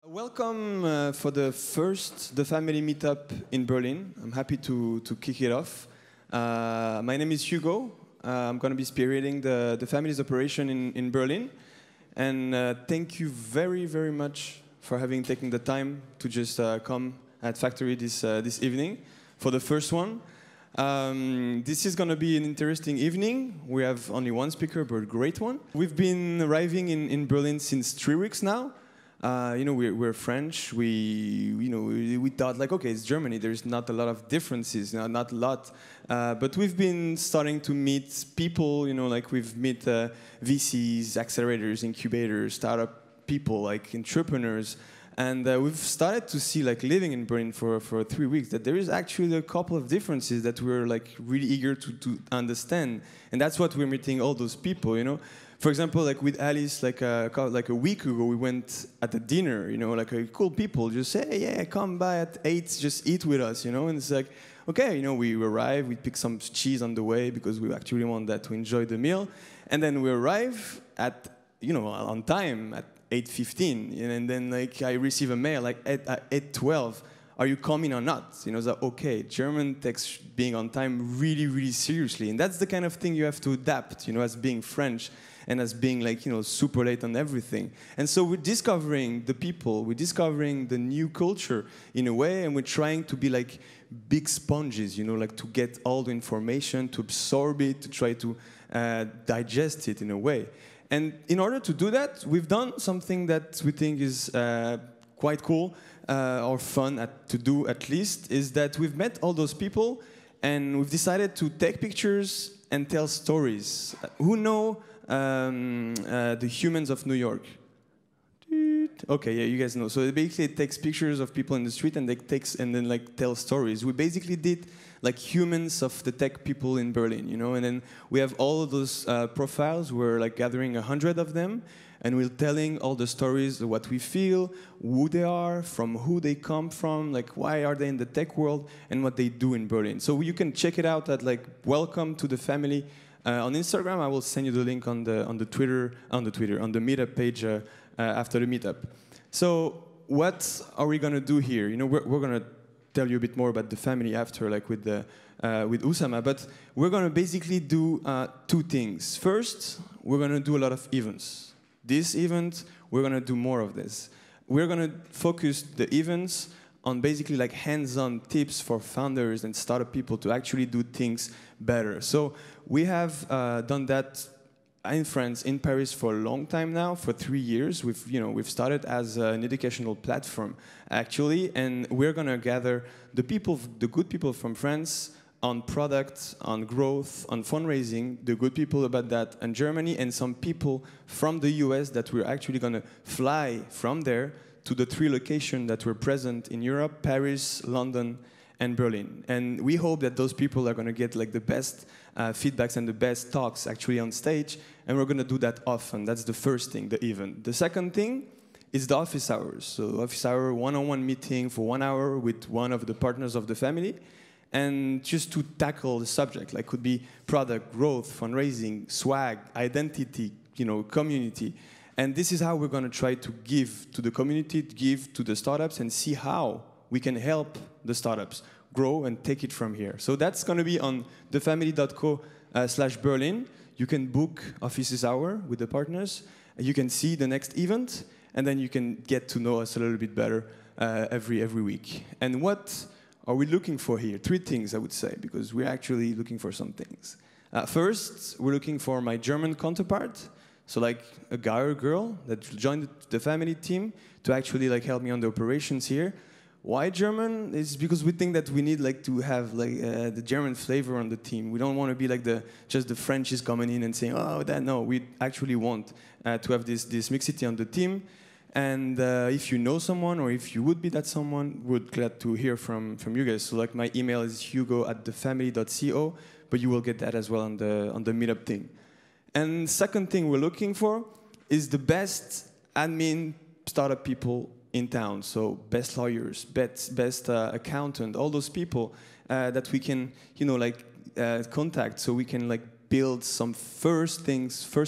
Welcome for the first The Family Meetup in Berlin. I'm happy to kick it off. My name is Hugo. I'm going to be spearheading the family's operation in Berlin. And thank you very, very much for having taken the time to just come at Factory this evening for the first one. This is going to be an interesting evening. We have only one speaker, but a great one. We've been arriving in Berlin since 3 weeks now. We're French. We thought like, okay, it's Germany. There's not a lot of differences, not a lot. But we've been starting to meet people. Like we've met VCs, accelerators, incubators, startup people, like entrepreneurs, and we've started to see, like living in Berlin for 3 weeks, that there is actually a couple of differences that we're like really eager to understand, and that's what we're meeting all those people. For example, like with Alice, like a week ago, we went at a dinner, like cool people just say, hey, yeah, come by at 8, just eat with us, and it's like, okay, we arrive, we pick some cheese on the way because we actually want that to enjoy the meal, and then we arrive at, on time at 8:15, and then like I receive a mail like at 8:12. Are you coming or not? It's like, okay, German takes being on time really, really seriously, and that's the kind of thing you have to adapt, as being French. And as being like, super late on everything. And so we're discovering the people, we're discovering the new culture in a way, and we're trying to be like big sponges, like to get all the information, to absorb it, to try to digest it in a way. And in order to do that, we've done something that we think is quite cool or fun to do at least, is that we've met all those people and we've decided to take pictures and tell stories. Who know the Humans of New York? Okay, yeah, you guys know. So basically it takes pictures of people in the street and then like tell stories. We basically did like Humans of the tech people in Berlin, and then we have all of those profiles. We're like gathering 100 of them, and we're telling all the stories of what we feel, who they are, from who they come from, like why are they in the tech world, and what they do in Berlin. So you can check it out at like Welcome to the Family. On Instagram, I will send you the link on the meetup page after the meetup. So what are we gonna do here? We're gonna tell you a bit more about the family after, like with OUSSAMA. But we're gonna basically do 2 things. First, we're gonna do a lot of events. This event, we're gonna do more of this. We're gonna focus the events on basically like hands-on tips for founders and startup people to actually do things better. So we have done that in France, in Paris for a long time now, for 3 years. We've started as an educational platform, actually, and we're gonna gather the good people from France on product, on growth, on fundraising, the good people about that in Germany, and some people from the US that we're actually gonna fly from there to the 3 locations that were present in Europe: Paris, London, and Berlin. And we hope that those people are going to get like the best feedbacks and the best talks actually on stage, and we're going to do that often. That's the first thing, the event. The second thing is the office hours. So office hour, one-on-one meeting for 1 hour with one of the partners of the family, and just to tackle the subject, like could be product, growth, fundraising, swag, identity, community. And this is how we're going to try to give to the community, give to the startups, and see how we can help the startups grow and take it from here. So that's going to be on thefamily.co/Berlin. You can book offices hour with the partners. You can see the next event, and then you can get to know us a little bit better every week. And what are we looking for here? 3 things, I would say, because we're actually looking for some things. First, we're looking for my German counterpart. So like a guy or girl that joined the family team to actually like help me on the operations here. Why German? It's because we think that we need like to have like the German flavor on the team. We don't want to be like just the Frenchies coming in and saying, oh, that no. We actually want to have this mixity on the team. And if you know someone, or if you would be that someone, we're glad to hear from you guys. So like my email is hugo@thefamily.co, but you will get that as well on the meetup thing. And second thing we're looking for is the best admin startup people in town. So best lawyers, best accountant, all those people that we can, contact, so we can like build some first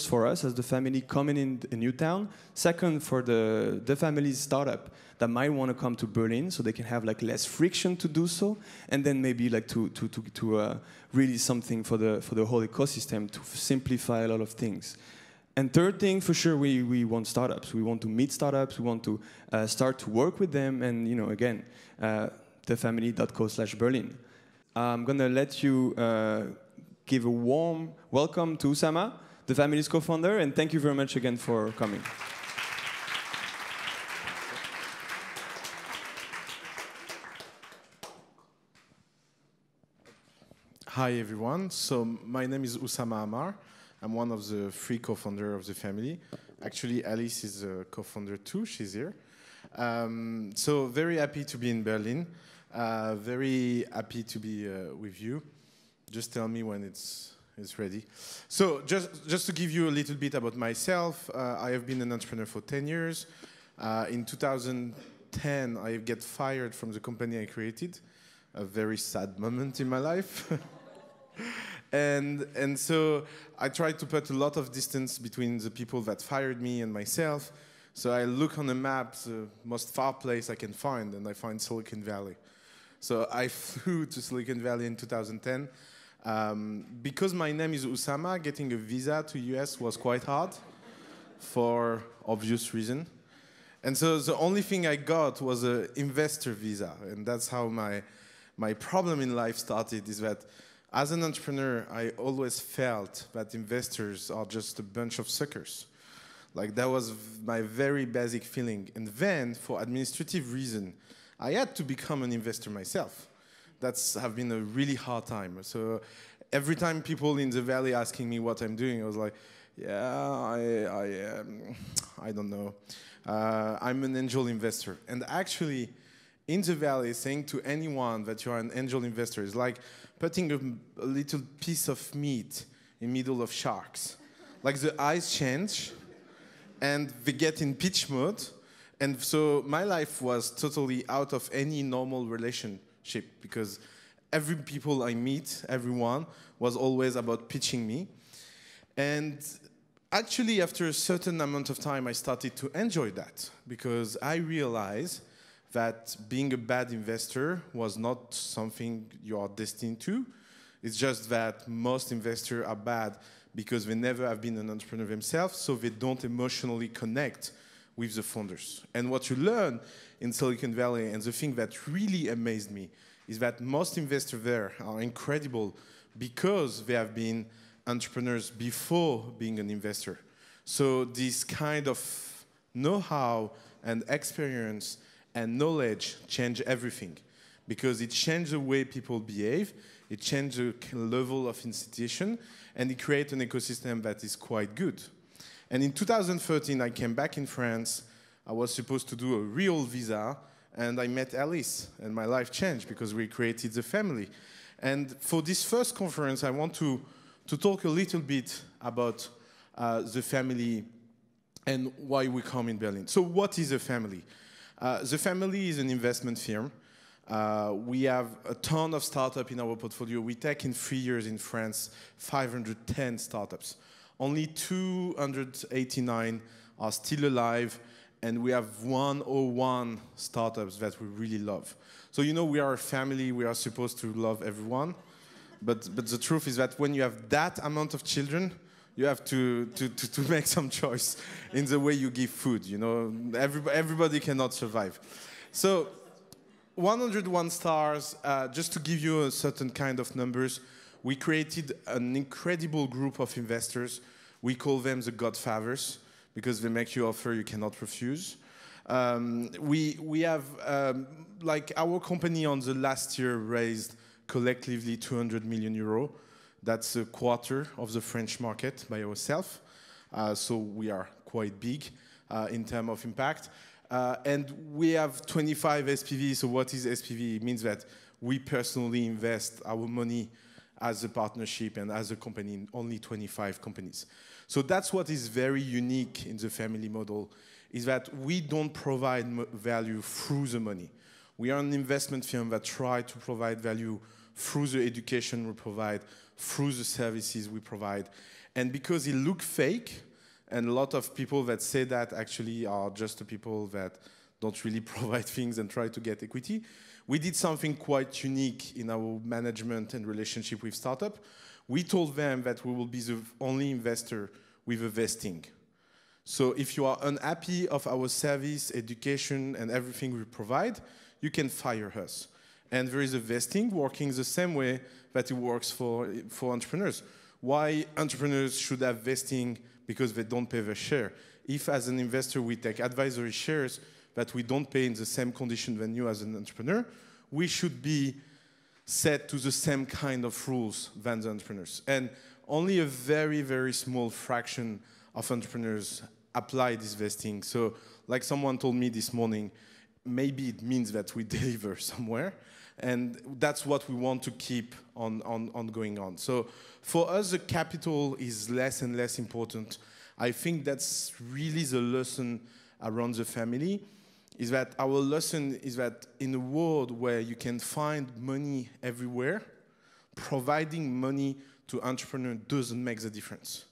for us as the family coming in a new town. Second, for the family's startup that might want to come to Berlin, so they can have like less friction to do so, and then maybe like to really something for the whole ecosystem to simplify a lot of things. And third thing, for sure, we want startups. We want to meet startups. We want to start to work with them. And again, thefamily.co/Berlin. I'm gonna let you give a warm welcome to OUSSAMA, the family's co-founder, and thank you very much again for coming. Hi everyone, so my name is OUSSAMA AMMAR. I'm one of the 3 co-founders of the family. Actually, Alice is a co-founder too, she's here. So very happy to be in Berlin. Very happy to be with you. Just tell me when it's ready. So just to give you a little bit about myself, I have been an entrepreneur for 10 years. In 2010, I get fired from the company I created. A very sad moment in my life. And so I tried to put a lot of distance between the people that fired me and myself. So I look on the map, the most far place I can find, and I find Silicon Valley. So I flew to Silicon Valley in 2010. Because my name is OUSSAMA, getting a visa to US was quite hard for obvious reason. And so the only thing I got was an investor visa. And that's how my problem in life started, is that as an entrepreneur, I always felt that investors are just a bunch of suckers. Like, that was my very basic feeling. And then, for administrative reason, I had to become an investor myself. That's have been a really hard time. So every time people in the valley asking me what I'm doing, I was like, yeah, I don't know. I'm an angel investor. And actually, in the valley, saying to anyone that you are an angel investor is like putting a little piece of meat in the middle of sharks. Like, the eyes change, and they get in pitch mode. And so my life was totally out of any normal relationship, because every people I meet, everyone, was always about pitching me. And actually, after a certain amount of time, I started to enjoy that, because I realized that being a bad investor was not something you are destined to. It's just that most investors are bad because they never have been an entrepreneur themselves, so they don't emotionally connect with the founders. And what you learn in Silicon Valley, and the thing that really amazed me, is that most investors there are incredible because they have been entrepreneurs before being an investor. So this kind of know-how and experience and knowledge change everything, because it changes the way people behave, it changes the level of institution, and it creates an ecosystem that is quite good. And in 2013, I came back in France. I was supposed to do a real visa, and I met Alice, and my life changed because we created the family. And for this first conference, I want to talk a little bit about the family and why we come in Berlin. So what is a family? The family is an investment firm. We have a ton of startups in our portfolio. We take in 3 years in France 510 startups. Only 289 are still alive, and we have 101 startups that we really love. So we are a family, we are supposed to love everyone, but the truth is that when you have that amount of children, you have to make some choice in the way you give food. Everybody cannot survive. So 101 stars, just to give you a certain kind of numbers, we created an incredible group of investors. We call them the Godfathers, because they make you offer you cannot refuse. We have, like, our company on the last year raised collectively 200 million euro. That's a quarter of the French market by ourselves. So we are quite big in terms of impact. And we have 25 SPV. So what is SPV? It means that we personally invest our money as a partnership and as a company in only 25 companies. So that's what is very unique in the family model, is that we don't provide value through the money. We are an investment firm that try to provide value through the education we provide, through the services we provide. And because it looks fake, and a lot of people that say that actually are just the people that don't really provide things and try to get equity, we did something quite unique in our management and relationship with startup. We told them that we will be the only investor with a vesting. So if you are unhappy of our service, education, and everything we provide, you can fire us. And there is a vesting working the same way that it works for entrepreneurs. Why entrepreneurs should have vesting? Because they don't pay their share. If as an investor we take advisory shares that we don't pay in the same condition than you as an entrepreneur, we should be set to the same kind of rules than the entrepreneurs. And only a very, very small fraction of entrepreneurs apply this vesting. So like someone told me this morning, maybe it means that we deliver somewhere. And that's what we want to keep on going on. So for us, the capital is less and less important. I think that's really the lesson around the family, is that our lesson is that in a world where you can find money everywhere, providing money to entrepreneurs doesn't make the difference.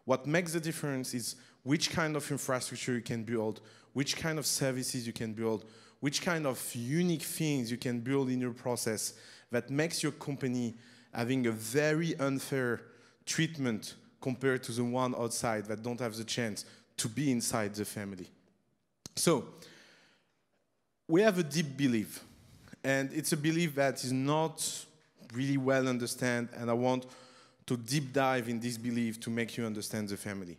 What makes the difference is which kind of infrastructure you can build, which kind of services you can build, which kind of unique things you can build in your process that makes your company having a very unfair treatment compared to the one outside that don't have the chance to be inside the family. So, we have a deep belief, and it's a belief that is not really well understood, and I want to deep dive in this belief to make you understand the family.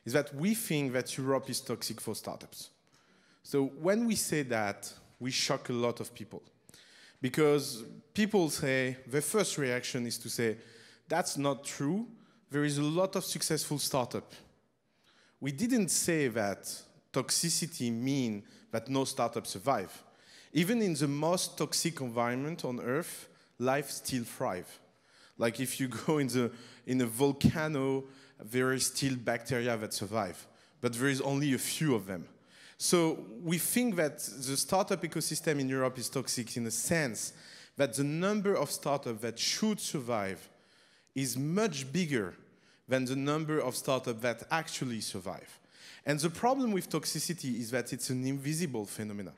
Is that we think that Europe is toxic for startups. So when we say that, we shock a lot of people. Because people say, the first reaction is to say, that's not true. There is a lot of successful startups. We didn't say that toxicity means that no startups survive. Even in the most toxic environment on Earth, life still thrives. Like if you go in a volcano, there is still bacteria that survive. But there is only a few of them. So we think that the startup ecosystem in Europe is toxic in the sense that the number of startups that should survive is much bigger than the number of startups that actually survive. And the problem with toxicity is that it's an invisible phenomenon.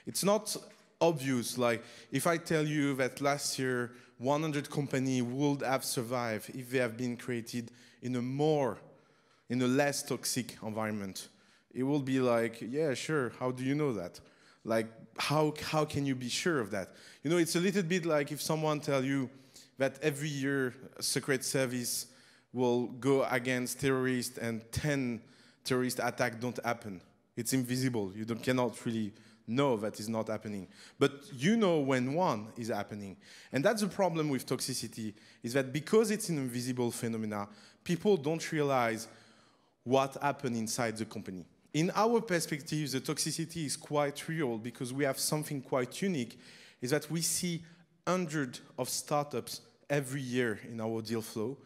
It's not obvious, like if I tell you that last year 100 companies would have survived if they have been created in a less toxic environment. It will be like, yeah, sure, how do you know that? Like, how can you be sure of that? You know, it's a little bit like if someone tells you that every year a secret service will go against terrorists and 10 terrorist attacks don't happen. It's invisible. You cannot really know that it's not happening. But you know when one is happening. And that's the problem with toxicity, is that because it's an invisible phenomena, people don't realize what happened inside the company. In our perspective, the toxicity is quite real because we have something quite unique, is that we see hundreds of startups every year in our deal flow,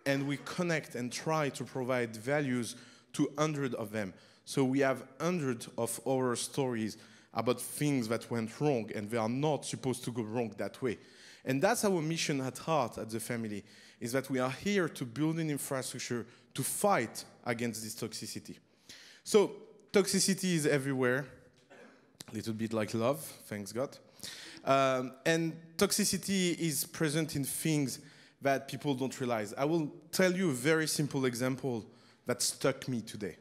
and we connect and try to provide values to hundreds of them. So we have hundreds of horror stories about things that went wrong, and they are not supposed to go wrong that way. And that's our mission at heart at the family, is that we are here to build an infrastructure to fight against this toxicity. So toxicity is everywhere, a little bit like love, thanks God. And toxicity is present in things that people don't realize. I will tell you a very simple example that struck me today.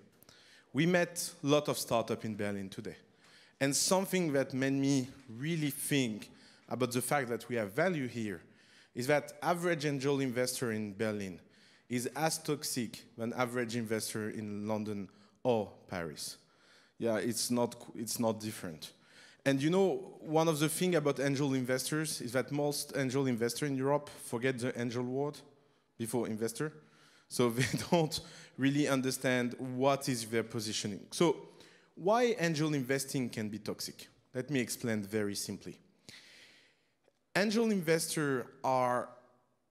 We met a lot of startups in Berlin today. And something that made me really think about the fact that we have value here is that average angel investor in Berlin is as toxic than average investor in London or Paris. Yeah, it's not different. And you know, one of the things about angel investors is that most angel investors in Europe forget the angel word before investor. So they don't really understand what is their positioning. So why angel investing can be toxic? Let me explain very simply. Angel investors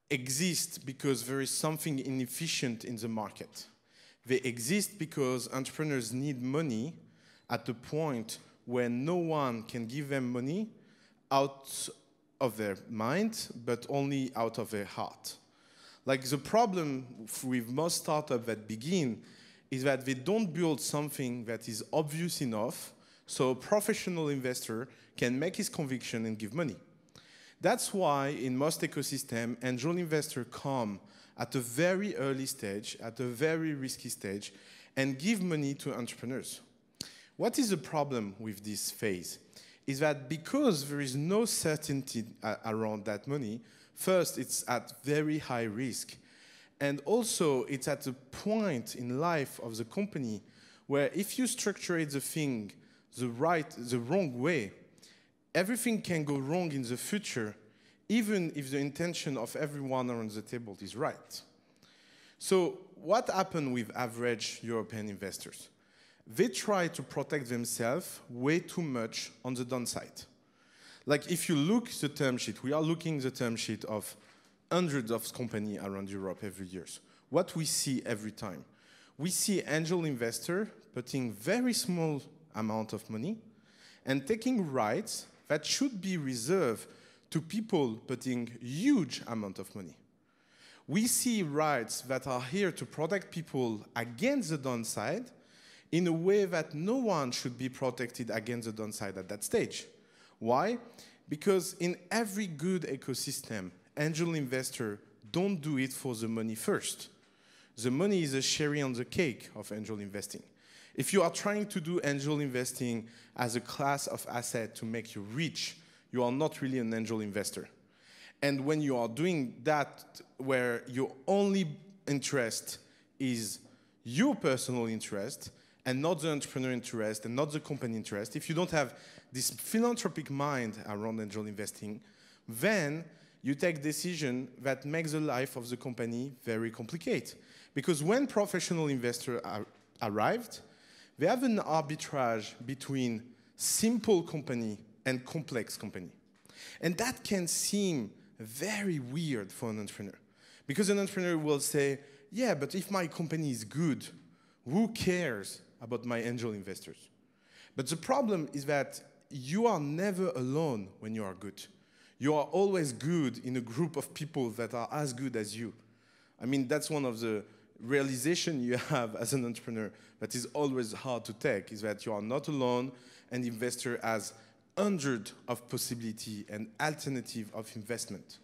exist because there is something inefficient in the market. They exist because entrepreneurs need money at a point where no one can give them money of their mind, but only out of their heart. Like the problem with most startups that begin is that they don't build something that is obvious enough so a professional investor can make his conviction and give money. That's why in most ecosystems, angel investors come at a very early stage, at a very risky stage, and give money to entrepreneurs. What is the problem with this phase? Is that because there is no certainty around that money, first, it's at very high risk. And also, it's at a point in life of the company where if you structure the thing the wrong way, everything can go wrong in the future, even if the intention of everyone around the table is right. So what happened with average European investors? They try to protect themselves way too much on the downside. Like if you look at the term sheet, we are looking at the term sheet of hundreds of companies around Europe every year. What we see every time? We see angel investor putting very small amount of money and taking rights that should be reserved to people putting huge amount of money. We see rights that are here to protect people against the downside in a way that no one should be protected against the downside at that stage. Why? Because in every good ecosystem, angel investors don't do it for the money first. The money is a cherry on the cake of angel investing. If you are trying to do angel investing as a class of asset to make you rich, you are not really an angel investor. And when you are doing that where your only interest is your personal interest and not the entrepreneur interest and not the company interest, if you don't have this philanthropic mind around angel investing, then you take decisions that make the life of the company very complicated. Because when professional investors arrived, they have an arbitrage between simple company and complex company. And that can seem very weird for an entrepreneur. Because an entrepreneur will say, yeah, but if my company is good, who cares about my angel investors? But the problem is that you are never alone when you are good. You are always good in a group of people that are as good as you. I mean, that's one of the realization you have as an entrepreneur that is always hard to take, is that you are not alone, and the investor has hundreds of possibility and alternative of investment.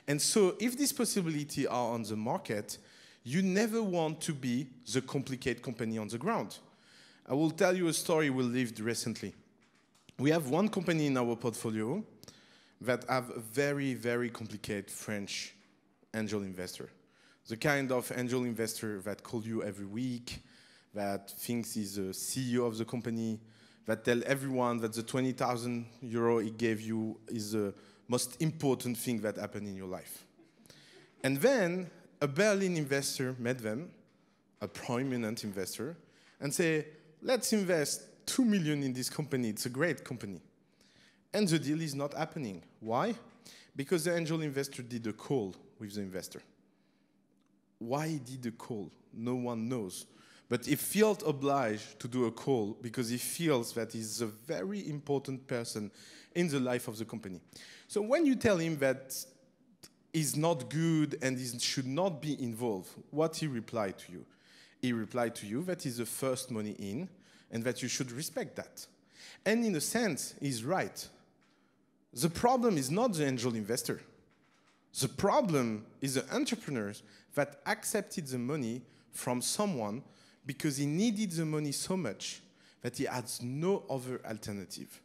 And so if these possibilities are on the market, you never want to be the complicated company on the ground. I will tell you a story we lived recently. We have one company in our portfolio that have a very, very complicated French angel investor. The kind of angel investor that calls you every week, that thinks he's the CEO of the company, that tell everyone that the 20,000 euro he gave you is the most important thing that happened in your life. And then a Berlin investor met them, a prominent investor, and say, let's invest 2 million in this company. It's a great company. And the deal is not happening. Why? Because the angel investor did a call with the investor. Why he did the call? No one knows. But he felt obliged to do a call because he feels that he's a very important person in the life of the company. So when you tell him that he's not good and he should not be involved, what he replied to you? He replied to you that he's the first money in and that you should respect that. And in a sense, he's right. The problem is not the angel investor. The problem is the entrepreneurs that accepted the money from someone because he needed the money so much that he has no other alternative.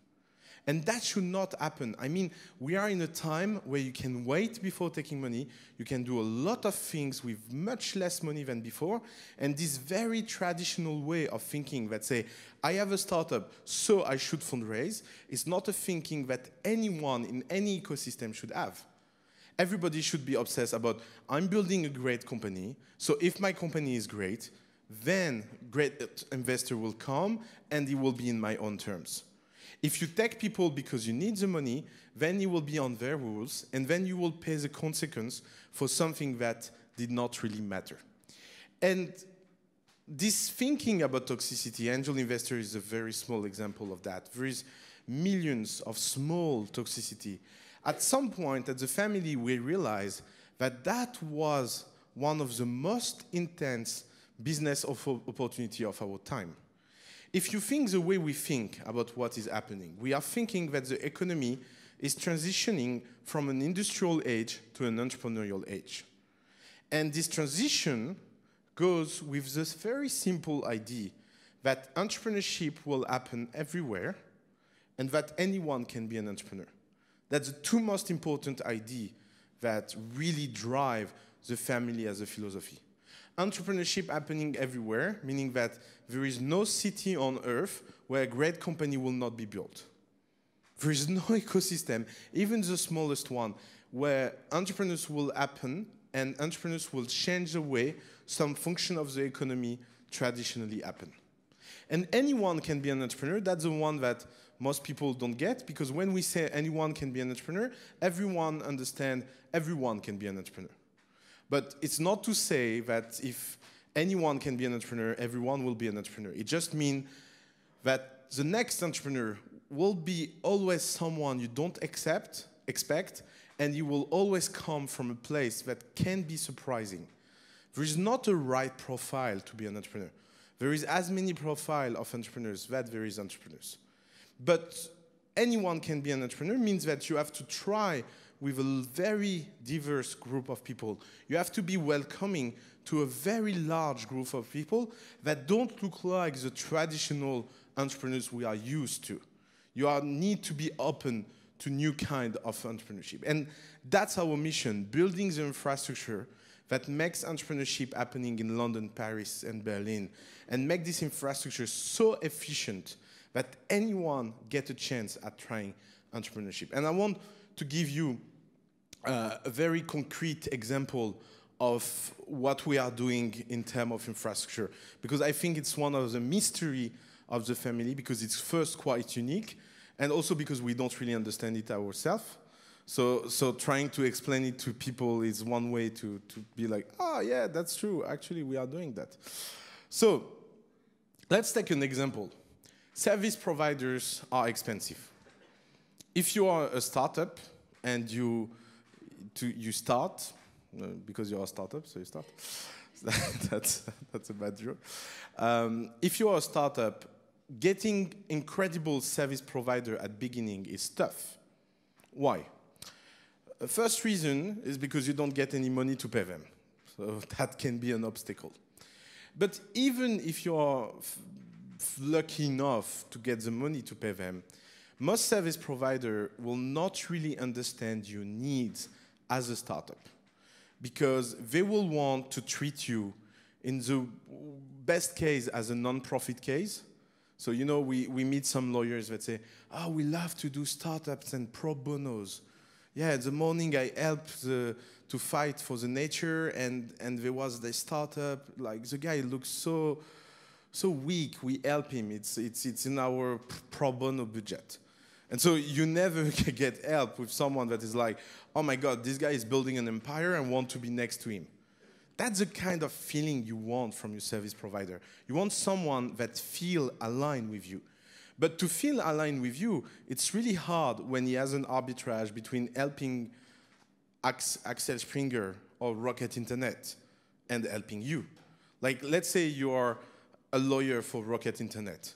And that should not happen. I mean, we are in a time where you can wait before taking money. You can do a lot of things with much less money than before. And this very traditional way of thinking that say, I have a startup, so I should fundraise, is not a thinking that anyone in any ecosystem should have. Everybody should be obsessed about, I'm building a great company, so if my company is great, then great investor will come and it will be in my own terms. If you take people because you need the money, then it will be on their rules, and then you will pay the consequence for something that did not really matter. And this thinking about toxicity, angel investor is a very small example of that. There is millions of small toxicity. At some point at the family, we realized that that was one of the most intense business opportunity of our time. If you think the way we think about what is happening, we are thinking that the economy is transitioning from an industrial age to an entrepreneurial age. And this transition goes with this very simple idea that entrepreneurship will happen everywhere and that anyone can be an entrepreneur. That's the two most important ideas that really drive the family as a philosophy. Entrepreneurship happening everywhere, meaning that there is no city on earth where a great company will not be built. There is no ecosystem, even the smallest one, where entrepreneurs will happen and entrepreneurs will change the way some function of the economy traditionally happen. And anyone can be an entrepreneur. That's the one that most people don't get, because when we say anyone can be an entrepreneur, everyone understands everyone can be an entrepreneur. But it's not to say that if anyone can be an entrepreneur, everyone will be an entrepreneur. It just means that the next entrepreneur will be always someone you don't expect, and you will always come from a place that can be surprising. There is not a right profile to be an entrepreneur. There is as many profiles of entrepreneurs that there is entrepreneurs. But anyone can be an entrepreneur means that you have to try with a very diverse group of people. You have to be welcoming to a very large group of people that don't look like the traditional entrepreneurs we are used to. You need to be open to new kind of entrepreneurship. And that's our mission, building the infrastructure that makes entrepreneurship happening in London, Paris, and Berlin, and make this infrastructure so efficient that anyone gets a chance at trying entrepreneurship. And I want to give you a very concrete example of what we are doing in terms of infrastructure, because I think it's one of the mysteries of the family, because it's first quite unique, and also because we don't really understand it ourselves. So trying to explain it to people is one way to be like, oh yeah, that's true, actually we are doing that. So let's take an example. Service providers are expensive. If you are a startup and you start, because you're a startup, so you start. that's a bad joke. If you are a startup, getting incredible service provider at beginning is tough. Why? The first reason is because you don't get any money to pay them. So that can be an obstacle. But even if you are lucky enough to get the money to pay them, most service providers will not really understand your needs as a startup, because they will want to treat you in the best case as a non-profit case. So, you know, we meet some lawyers that say, oh, we love to do startups and pro bonos. Yeah, in the morning I helped to fight for the nature, and there was the startup, like the guy looks so weak, we help him, it's in our pro bono budget. And so you never get help with someone that is like, oh my God, this guy is building an empire and want to be next to him. That's the kind of feeling you want from your service provider. You want someone that feels aligned with you. But to feel aligned with you, it's really hard when he has an arbitrage between helping Axel Springer or Rocket Internet and helping you. Like, let's say you are a lawyer for Rocket Internet.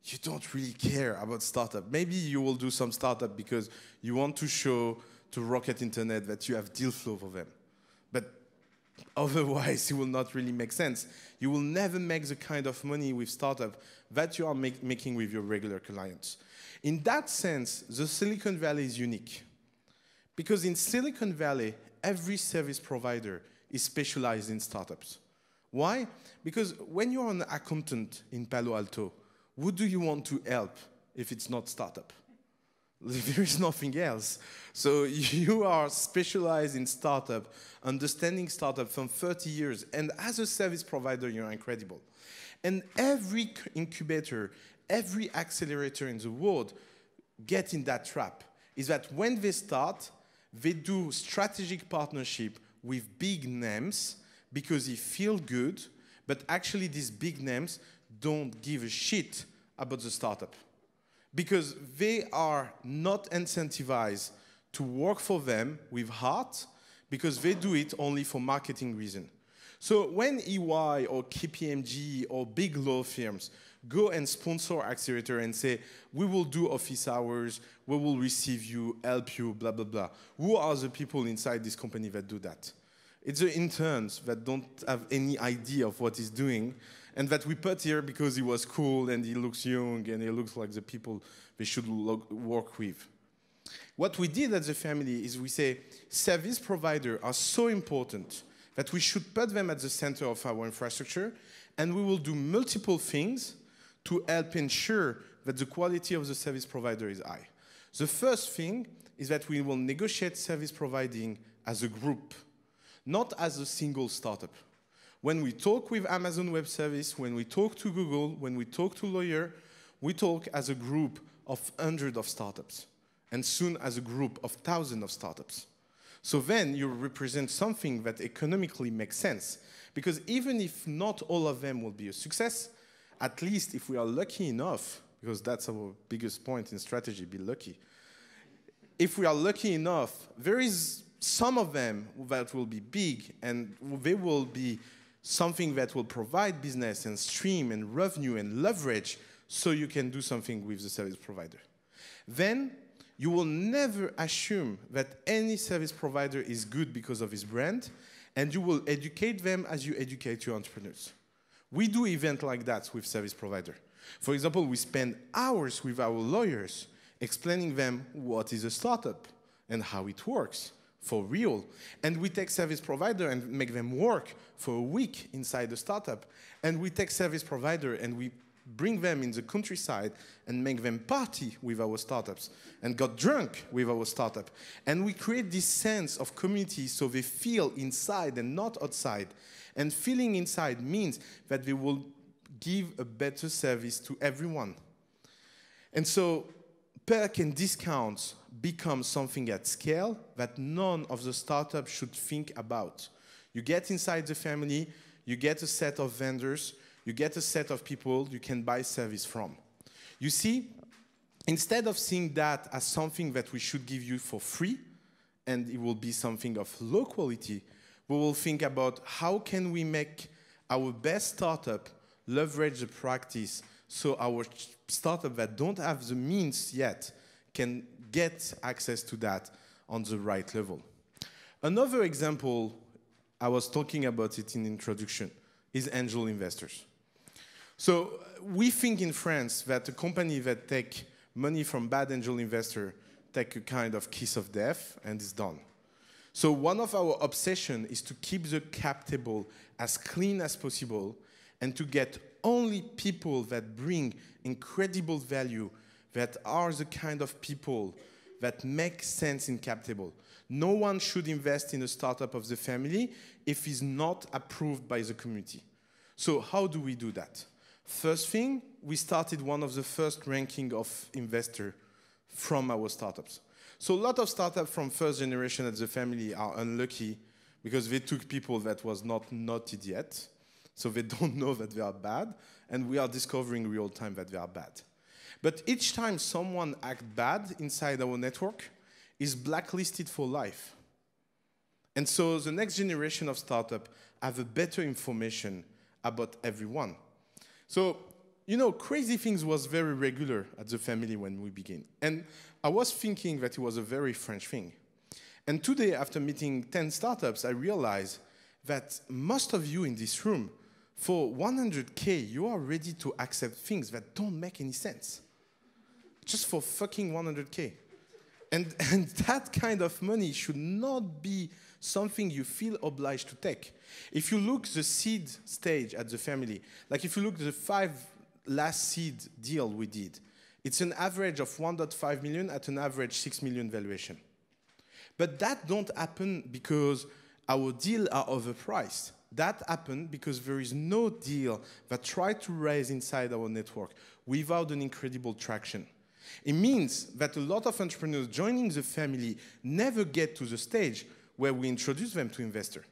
You don't really care about startup. Maybe you will do some startup because you want to show to Rocket Internet that you have deal flow for them. But otherwise, it will not really make sense. You will never make the kind of money with startup that you are making with your regular clients. In that sense, the Silicon Valley is unique. Because in Silicon Valley, every service provider is specialized in startups. Why? Because when you're an accountant in Palo Alto, who do you want to help if it's not startup? There is nothing else. So you are specialized in startup, understanding startup from 30 years, and as a service provider, you're incredible. And every incubator, every accelerator in the world get in that trap, is that when they start, they do strategic partnership with big names because they feel good, but actually these big names don't give a shit about the startup, because they are not incentivized to work for them with heart because they do it only for marketing reasons. So when EY or KPMG or big law firms go and sponsor Accelerator and say, we will do office hours, we will receive you, help you, blah, blah, blah. Who are the people inside this company that do that? It's the interns that don't have any idea of what he's doing and that we put here because he was cool and he looks young and he looks like the people they should work with. What we did as a family is we say service providers are so important that we should put them at the center of our infrastructure, and we will do multiple things to help ensure that the quality of the service provider is high. The first thing is that we will negotiate service providing as a group, not as a single startup. When we talk with Amazon Web Service, when we talk to Google, when we talk to lawyer, we talk as a group of hundreds of startups, and soon as a group of thousands of startups. So then you represent something that economically makes sense. Because even if not all of them will be a success, at least if we are lucky enough, because that's our biggest point in strategy, be lucky. If we are lucky enough, there is some of them that will be big and they will be something that will provide business and stream and revenue and leverage so you can do something with the service provider. Then you will never assume that any service provider is good because of his brand, and you will educate them as you educate your entrepreneurs. We do events like that with service provider. For example, we spend hours with our lawyers explaining them what is a startup and how it works for real. And we take service provider and make them work for a week inside the startup. And we take service provider and we bring them in the countryside and make them party with our startups and got drunk with our startup. And we create this sense of community so they feel inside and not outside. And feeling inside means that they will give a better service to everyone. And so perk and discounts become something at scale that none of the startups should think about. You get inside the family, you get a set of vendors, you get a set of people you can buy service from. You see, instead of seeing that as something that we should give you for free, and it will be something of low quality, we will think about how can we make our best startup leverage the practice so our startup that don't have the means yet can get access to that on the right level. Another example, I was talking about it in the introduction, is angel investors. So we think in France that a company that take money from bad angel investor take a kind of kiss of death and it's done. So one of our obsession is to keep the cap table as clean as possible and to get only people that bring incredible value, that are the kind of people that make sense in cap table. No one should invest in a startup of the family if it's not approved by the community. So how do we do that? First thing, we started one of the first ranking of investor from our startups. So a lot of startups from first generation at the family are unlucky because they took people that was not noted yet. So they don't know that they are bad, and we are discovering real time that they are bad. But each time someone acts bad inside our network is blacklisted for life. And so the next generation of startup have a better information about everyone. So, you know, crazy things was very regular at the family when we began. And I was thinking that it was a very French thing. And today, after meeting 10 startups, I realized that most of you in this room, for 100K, you are ready to accept things that don't make any sense. Just for fucking 100K. And that kind of money should not be something you feel obliged to take. If you look the seed stage at the family, like if you look at the 5 last seed deal we did, it's an average of 1.5 million at an average 6 million valuation. But that don't happen because our deals are overpriced. That happened because there is no deal that tried to raise inside our network without an incredible traction. It means that a lot of entrepreneurs joining the family never get to the stage where we introduce them to investors.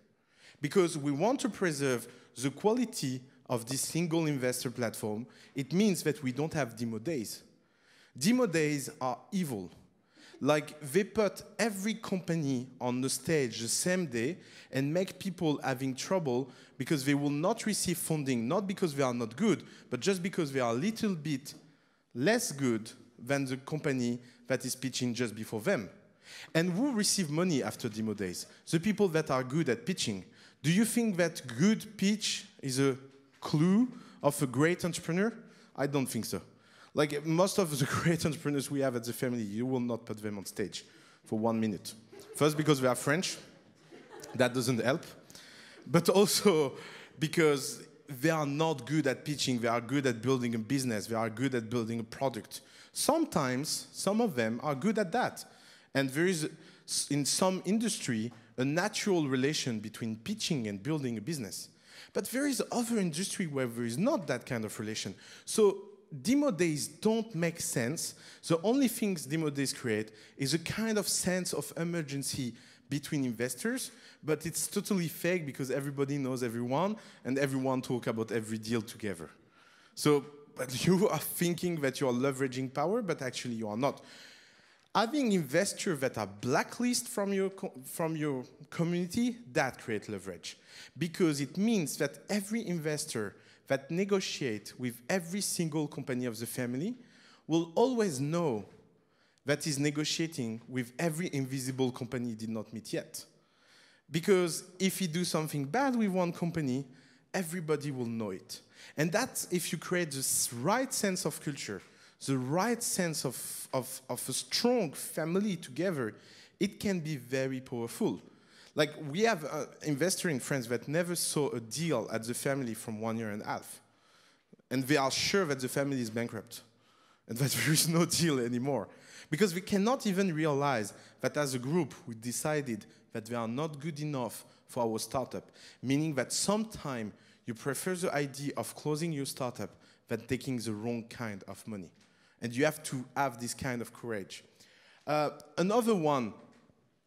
Because we want to preserve the quality of this single investor platform, it means that we don't have demo days. Demo days are evil. Like, they put every company on the stage the same day and make people having trouble because they will not receive funding, not because they are not good, but just because they are a little bit less good than the company that is pitching just before them. And who receive money after demo days? The people that are good at pitching. Do you think that good pitch is a clue of a great entrepreneur? I don't think so. Like most of the great entrepreneurs we have at the family, you will not put them on stage for 1 minute. First, because they are French. That doesn't help. But also because they are not good at pitching. They are good at building a business. They are good at building a product. Sometimes, some of them are good at that. And there is, in some industry, a natural relation between pitching and building a business. But there is other industry where there is not that kind of relation. So demo days don't make sense. The only things demo days create is a kind of sense of emergency between investors, but it's totally fake because everybody knows everyone and everyone talks about every deal together. So but you are thinking that you are leveraging power, but actually you are not. Having investors that are blacklisted from your community, that creates leverage. Because it means that every investor that negotiates with every single company of the family will always know that he's negotiating with every invisible company he did not meet yet. Because if he do something bad with one company, everybody will know it. And that's if you create this right sense of culture, the right sense of a strong family together, it can be very powerful. Like, we have an investor in France that never saw a deal at the family from 1.5 years. And they are sure that the family is bankrupt and that there is no deal anymore. Because we cannot even realize that as a group, we decided that they are not good enough for our startup, meaning that sometimes you prefer the idea of closing your startup than taking the wrong kind of money. And you have to have this kind of courage. Another one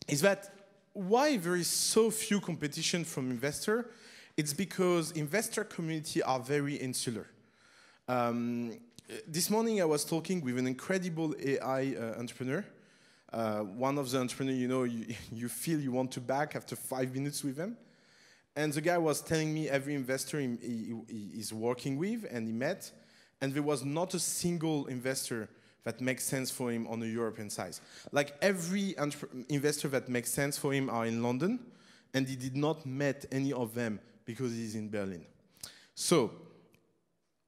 is that why there is so few competition from investors? It's because investor community are very insular. This morning I was talking with an incredible AI entrepreneur. One of the entrepreneurs, you know, you feel you want to back after 5 minutes with them. And the guy was telling me every investor he is working with and he met, and there was not a single investor that makes sense for him on a European size. Like every investor that makes sense for him are in London, and he did not met any of them because he's in Berlin. So,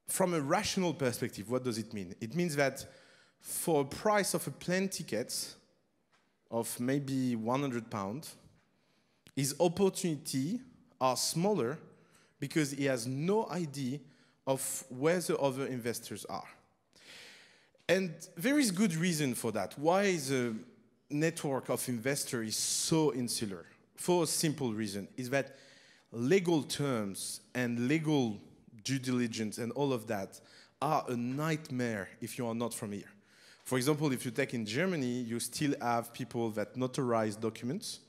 from a rational perspective, what does it mean? It means that for a price of a plane ticket of maybe £100, his opportunity are smaller because he has no idea of where the other investors are. And there is good reason for that. Why the network of investors is so insular? For a simple reason, is that legal terms and legal due diligence and all of that are a nightmare if you are not from here. For example, if you take in Germany, you still have people that notarize documents.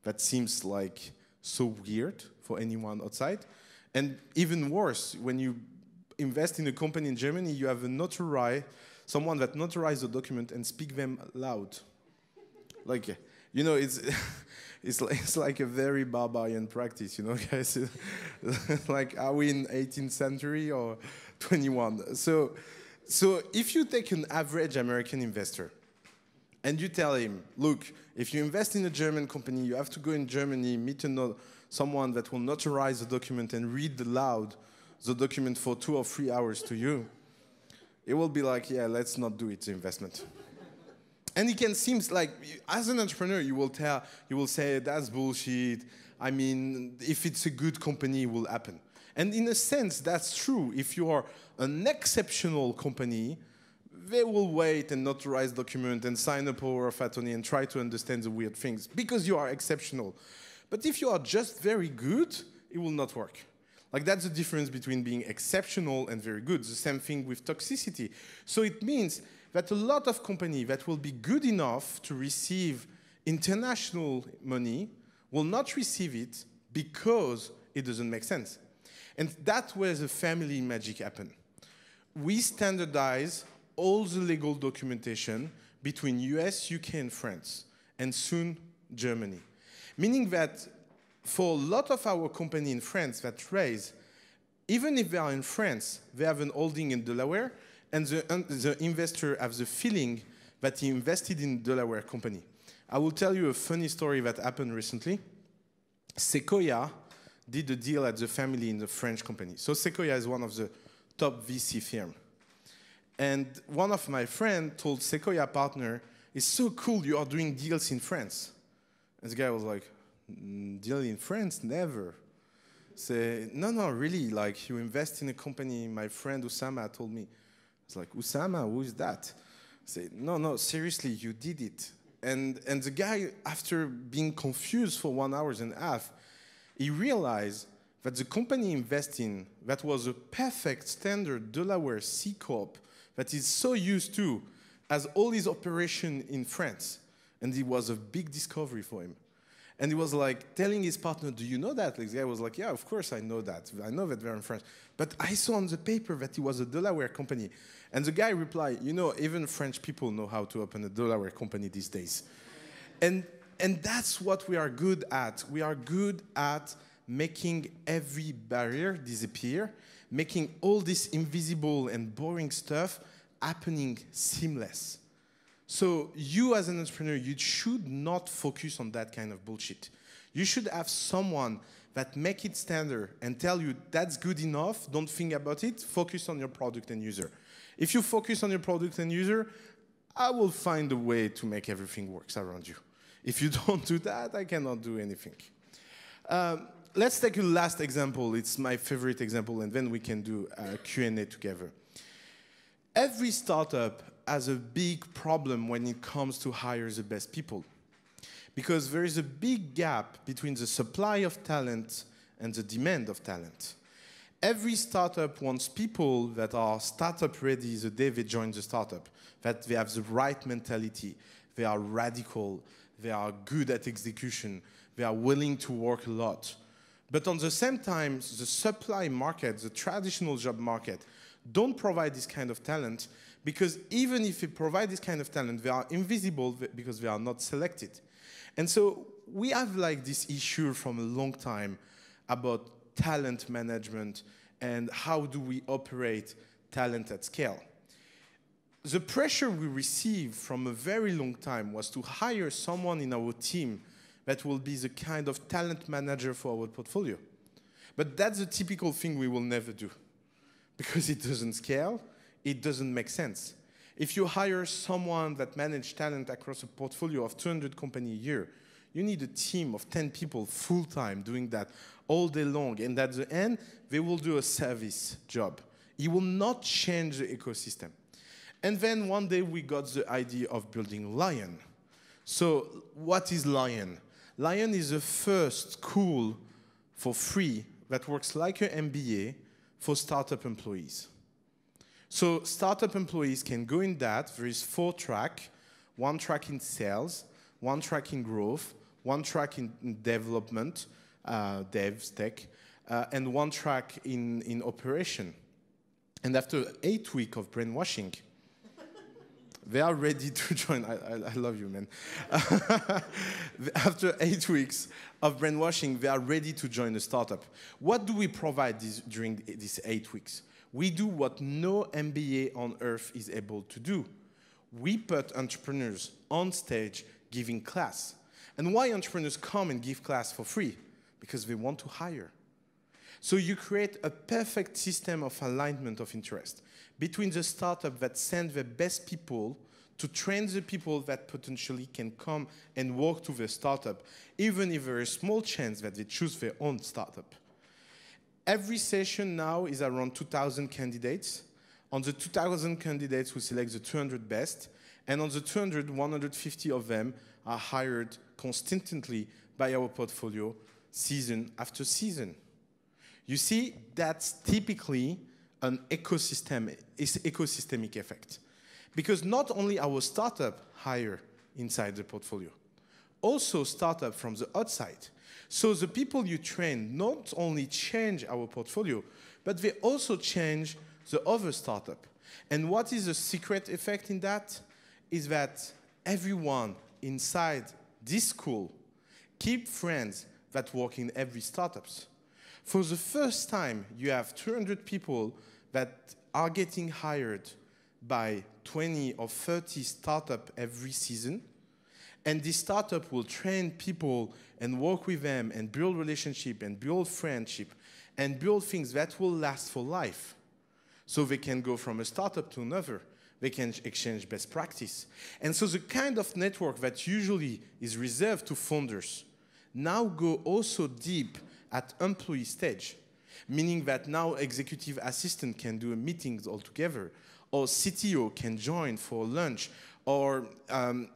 That seems like so weird for anyone outside. And even worse, when you invest in a company in Germany, you have a notary, someone that notarizes a document and speak them loud. Like, you know, it's like a very barbarian practice, you know, guys. Like, are we in 18th century or 21? So if you take an average American investor and you tell him, look, if you invest in a German company, you have to go in Germany, meet someone that will notarize the document and read aloud the document for 2 or 3 hours to you, it will be like, yeah, let's not do it, the investment. And it can seem like, as an entrepreneur, you will say, that's bullshit. I mean, if it's a good company, it will happen. And in a sense, that's true. If you are an exceptional company, they will wait and notarize document and sign a power of attorney and try to understand the weird things because you are exceptional. But if you are just very good, it will not work. Like, that's the difference between being exceptional and very good. The same thing with toxicity. So it means that a lot of companies that will be good enough to receive international money will not receive it because it doesn't make sense. And that's where the family magic happens. We standardize all the legal documentation between US, UK, and France, and soon Germany. Meaning that for a lot of our company in France that raise, even if they are in France, they have an holding in Delaware, and the investor has the feeling that he invested in Delaware company. I will tell you a funny story that happened recently. Sequoia did a deal at the family in the French company. So Sequoia is one of the top VC firms. And one of my friends told Sequoia partner, "It's so cool you are doing deals in France." And the guy was like, "Deal in France? Never." Say, no, really, like you invest in a company, my friend OUSSAMA told me. It's like, "OUSSAMA, who is that?" Say, no, seriously, you did it. And the guy, after being confused for 1 hour and a half, he realized that the company invested in, that was a perfect standard Delaware C Corp that he's so used to, has all his operation in France. And it was a big discovery for him. And he was like telling his partner, "Do you know that?" Like, the guy was like, "Yeah, of course I know that. I know that they're in France. But I saw on the paper that it was a Delaware company." And the guy replied, "You know, even French people know how to open a Delaware company these days." And that's what we are good at. We are good at making every barrier disappear, making all this invisible and boring stuff happening seamless. So you as an entrepreneur, you should not focus on that kind of bullshit. You should have someone that make it standard and tell you that's good enough, don't think about it, focus on your product and user. If you focus on your product and user, I will find a way to make everything work around you. If you don't do that, I cannot do anything. Let's take a last example. It's my favorite example, and then we can do a Q&A together. Every startup has a big problem when it comes to hire the best people, because there is a big gap between the supply of talent and the demand of talent. Every startup wants people that are startup ready the day they join the startup, that they have the right mentality, they are radical, they are good at execution, they are willing to work a lot. But on the same time, the supply market, the traditional job market, don't provide this kind of talent, because even if they provide this kind of talent, they are invisible because they are not selected. And so we have like this issue from a long time about talent management and how do we operate talent at scale. The pressure we received from a very long time was to hire someone in our team that will be the kind of talent manager for our portfolio. But that's a typical thing we will never do, because it doesn't scale, it doesn't make sense. If you hire someone that manages talent across a portfolio of 200 companies a year, you need a team of 10 people full-time doing that all day long. And at the end, they will do a service job. It will not change the ecosystem. And then one day we got the idea of building Lion. So what is Lion? Lion is the first school for free that works like an MBA for startup employees. So startup employees can go in that. There is 4 tracks, 1 track in sales, 1 track in growth, 1 track in development, devs, tech, and 1 track in operation. And after 8 weeks of brainwashing, they are ready to join. I love you, man. After 8 weeks of brainwashing, they are ready to join a startup. What do we provide during these 8 weeks? We do what no MBA on earth is able to do. We put entrepreneurs on stage giving class. And why entrepreneurs come and give class for free? Because they want to hire. So you create a perfect system of alignment of interest between the startup that send the best people to train the people that potentially can come and work to the startup, even if there is a small chance that they choose their own startup. Every session now is around 2,000 candidates. On the 2,000 candidates, we select the 200 best. And on the 200, 150 of them are hired consistently by our portfolio season after season. You see, that's typically an ecosystemic effect. Because not only our startup hire inside the portfolio, also startup from the outside. So the people you train not only change our portfolio, but they also change the other startup. And what is the secret effect in that? is that everyone inside this school keep friends that work in every startups. For the first time, you have 200 people that are getting hired by 20 or 30 startups every season. And this startup will train people and work with them and build relationship and build friendship and build things that will last for life. So they can go from a startup to another. They can exchange best practice. And so the kind of network that usually is reserved to founders now go also deep at employee stage, meaning that now executive assistant can do meetings all together, or CTO can join for lunch, or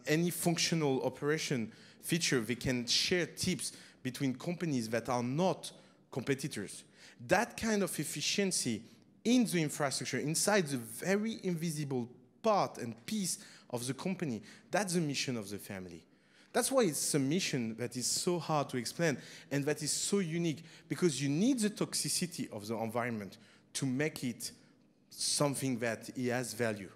any functional operation feature, they can share tips between companies that are not competitors. That kind of efficiency in the infrastructure, inside the very invisible part and piece of the company, that's the mission of the family. That's why it's a mission that is so hard to explain and that is so unique, because you need the toxicity of the environment to make it something that it has value.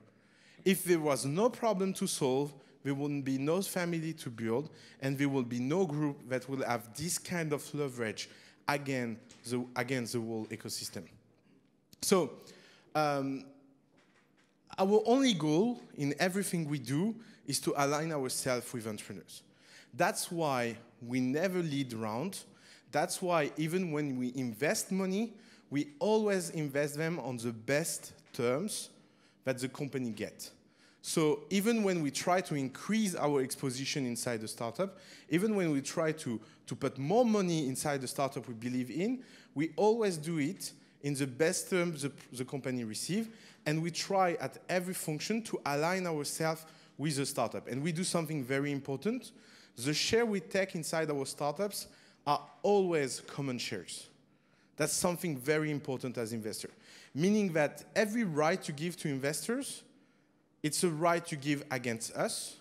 If there was no problem to solve, there wouldn't be no family to build, and there will be no group that will have this kind of leverage against the whole ecosystem. So, our only goal in everything we do is to align ourselves with entrepreneurs. That's why we never lead round. That's why even when we invest money, we always invest them on the best terms that the company gets. So even when we try to increase our exposition inside the startup, even when we try to put more money inside the startup we believe in, we always do it in the best terms the company receives, and we try at every function to align ourselves with the startup. And we do something very important. The share we take inside our startups are always common shares. That's something very important as investor, meaning that every right you give to investors, it's a right you give against us,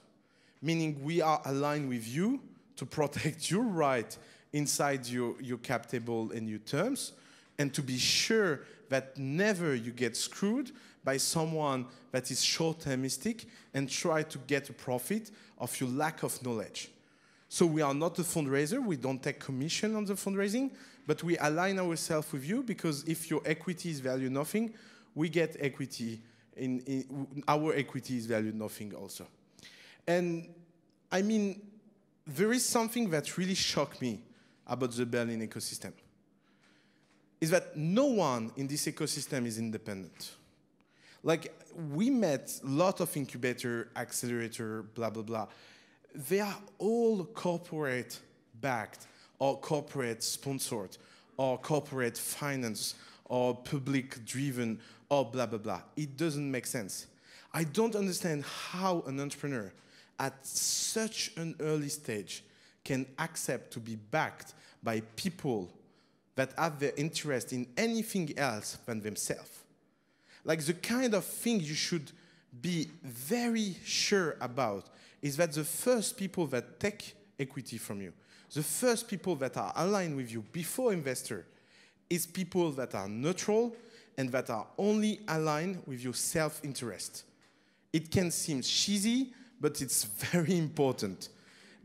meaning we are aligned with you to protect your right inside your cap table and your terms, and to be sure that never you get screwed by someone that is short-termistic and try to get a profit of your lack of knowledge. So we are not a fundraiser, we don't take commission on the fundraising, but we align ourselves with you, because if your equity is valued nothing, we get equity, our equity is valued nothing also. And I mean, there is something that really shocked me about the Berlin ecosystem, is that no one in this ecosystem is independent. Like, we met a lot of incubator, accelerator, blah, blah, blah. They are all corporate-backed, or corporate-sponsored, or corporate finance, or public-driven, or blah, blah, blah. It doesn't make sense. I don't understand how an entrepreneur at such an early stage can accept to be backed by people that have their interest in anything else than themselves. Like, the kind of thing you should be very sure about is that the first people that take equity from you, the first people that are aligned with you before investor, is people that are neutral and that are only aligned with your self-interest. It can seem cheesy, but it's very important,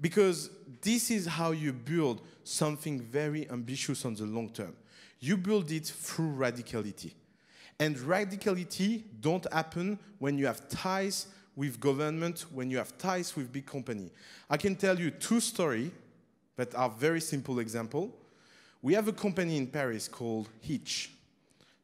because this is how you build something very ambitious on the long term. You build it through radicality. And radicality don't happen when you have ties with government, when you have ties with big company. I can tell you two stories that are very simple example. We have a company in Paris called Hitch.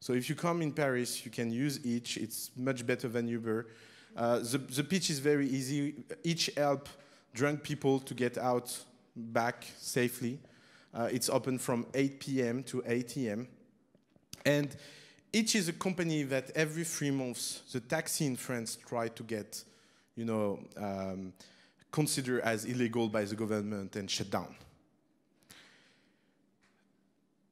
So if you come in Paris, you can use Hitch. It's much better than Uber. The pitch is very easy. Hitch help drunk people to get out back safely. It's open from 8 p.m. to 8 a.m. And Hitch is a company that every 3 months, the taxi in France try to get, considered as illegal by the government and shut down.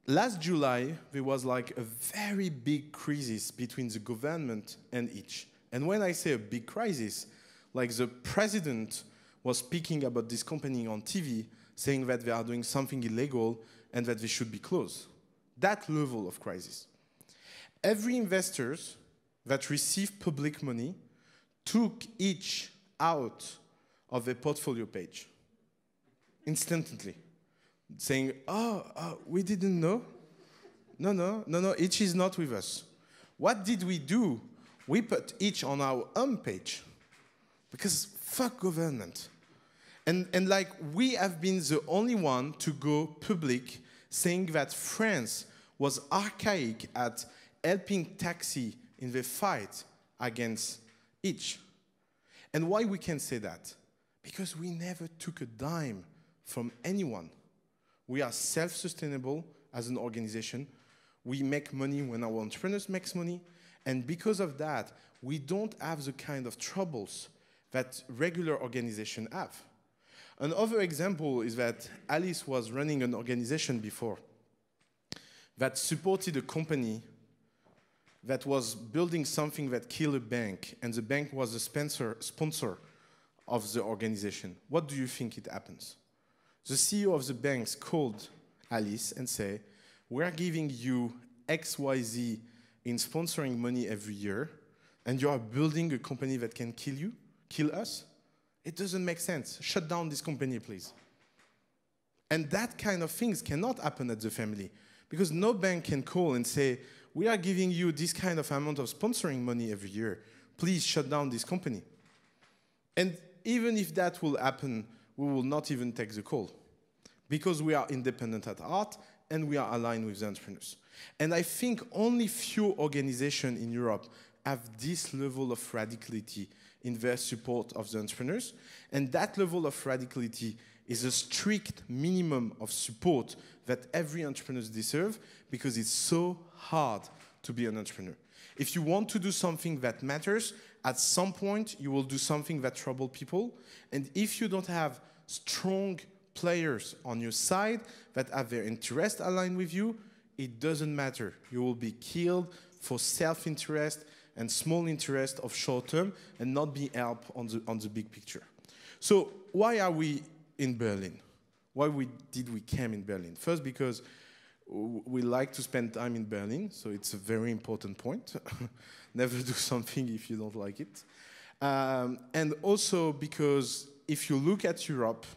Last July, there was like a very big crisis between the government and Hitch. And when I say a big crisis, like the president was speaking about this company on TV, saying that they are doing something illegal and that they should be closed. That level of crisis. Every investor that received public money took Hitch out of a portfolio page instantly, saying, we didn't know. No, each is not with us. What did we do? We put each on our own page, because fuck government. And like, we have been the only one to go public saying that France was archaic at helping taxi in the fight against each. And why we can say that? Because we never took a dime from anyone. We are self-sustainable as an organization. We make money when our entrepreneurs make money. And because of that, we don't have the kind of troubles that regular organizations have. Another example is that Alice was running an organization before that supported a company that was building something that killed a bank, and the bank was a sponsor of the organization. What do you think it happens? The CEO of the banks called Alice and said, we are giving you XYZ in sponsoring money every year, and you are building a company that can kill us? It doesn't make sense. Shut down this company, please. And that kind of things cannot happen at the family, because no bank can call and say, we are giving you this kind of amount of sponsoring money every year. Please shut down this company. And even if that will happen, we will not even take the call, because we are independent at heart and we are aligned with the entrepreneurs. And I think only few organizations in Europe have this level of radicality in their support of the entrepreneurs. And that level of radicality is a strict minimum of support that every entrepreneur deserves, because it's so hard to be an entrepreneur. If you want to do something that matters, at some point you will do something that troubles people. And if you don't have strong players on your side that have their interest aligned with you, it doesn't matter. You will be killed for self-interest and small interest of short term and not be helped on the big picture. So why are we in Berlin? Why did we come in Berlin? First, because we like to spend time in Berlin, so it's a very important point. Never do something if you don't like it. And also because if you look at Europe,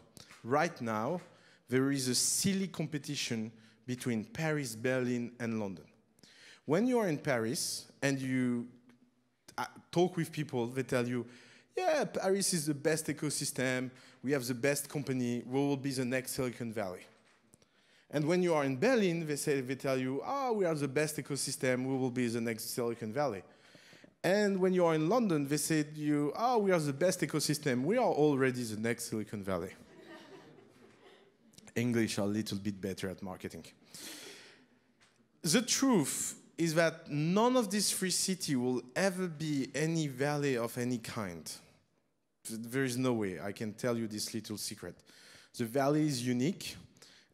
right now, there is a silly competition between Paris, Berlin, and London. When you are in Paris and you talk with people, they tell you, yeah, Paris is the best ecosystem, we have the best company, we will be the next Silicon Valley. And when you are in Berlin, they tell you, we are the best ecosystem, we will be the next Silicon Valley. And when you are in London, they say to you, we are the best ecosystem, we are already the next Silicon Valley. English are a little bit better at marketing. The truth is that none of these three cities will ever be any valley of any kind. There is no way. I can tell you this little secret. The valley is unique,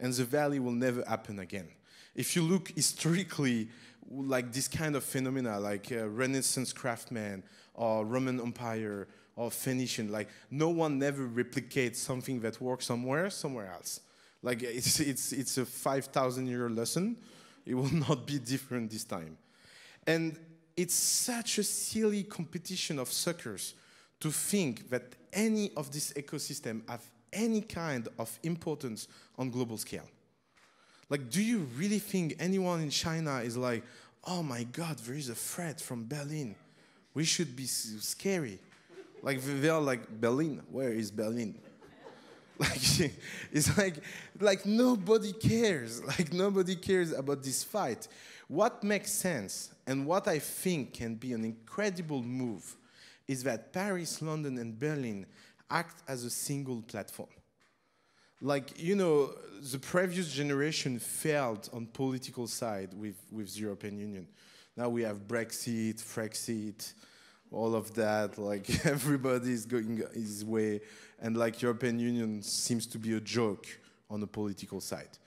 and the valley will never happen again. If you look historically, like this kind of phenomena, like Renaissance craftsmen, or Roman Empire, or Phoenician, like no one never replicates something that works somewhere else. Like it's a 5,000-year lesson. It will not be different this time. And it's such a silly competition of suckers to think that any of this ecosystem have any kind of importance on global scale. Like, do you really think anyone in China is like, oh my God, there is a threat from Berlin. We should be scary. Like, they are like, Berlin, where is Berlin? Like, it's like nobody cares. Like, nobody cares about this fight. What makes sense, and what I think can be an incredible move, is that Paris, London, and Berlin act as a single platform. Like, you know, the previous generation failed on political side with the European Union. Now we have Frexit, all of that, like everybody is going his way, and like European Union seems to be a joke on the political side.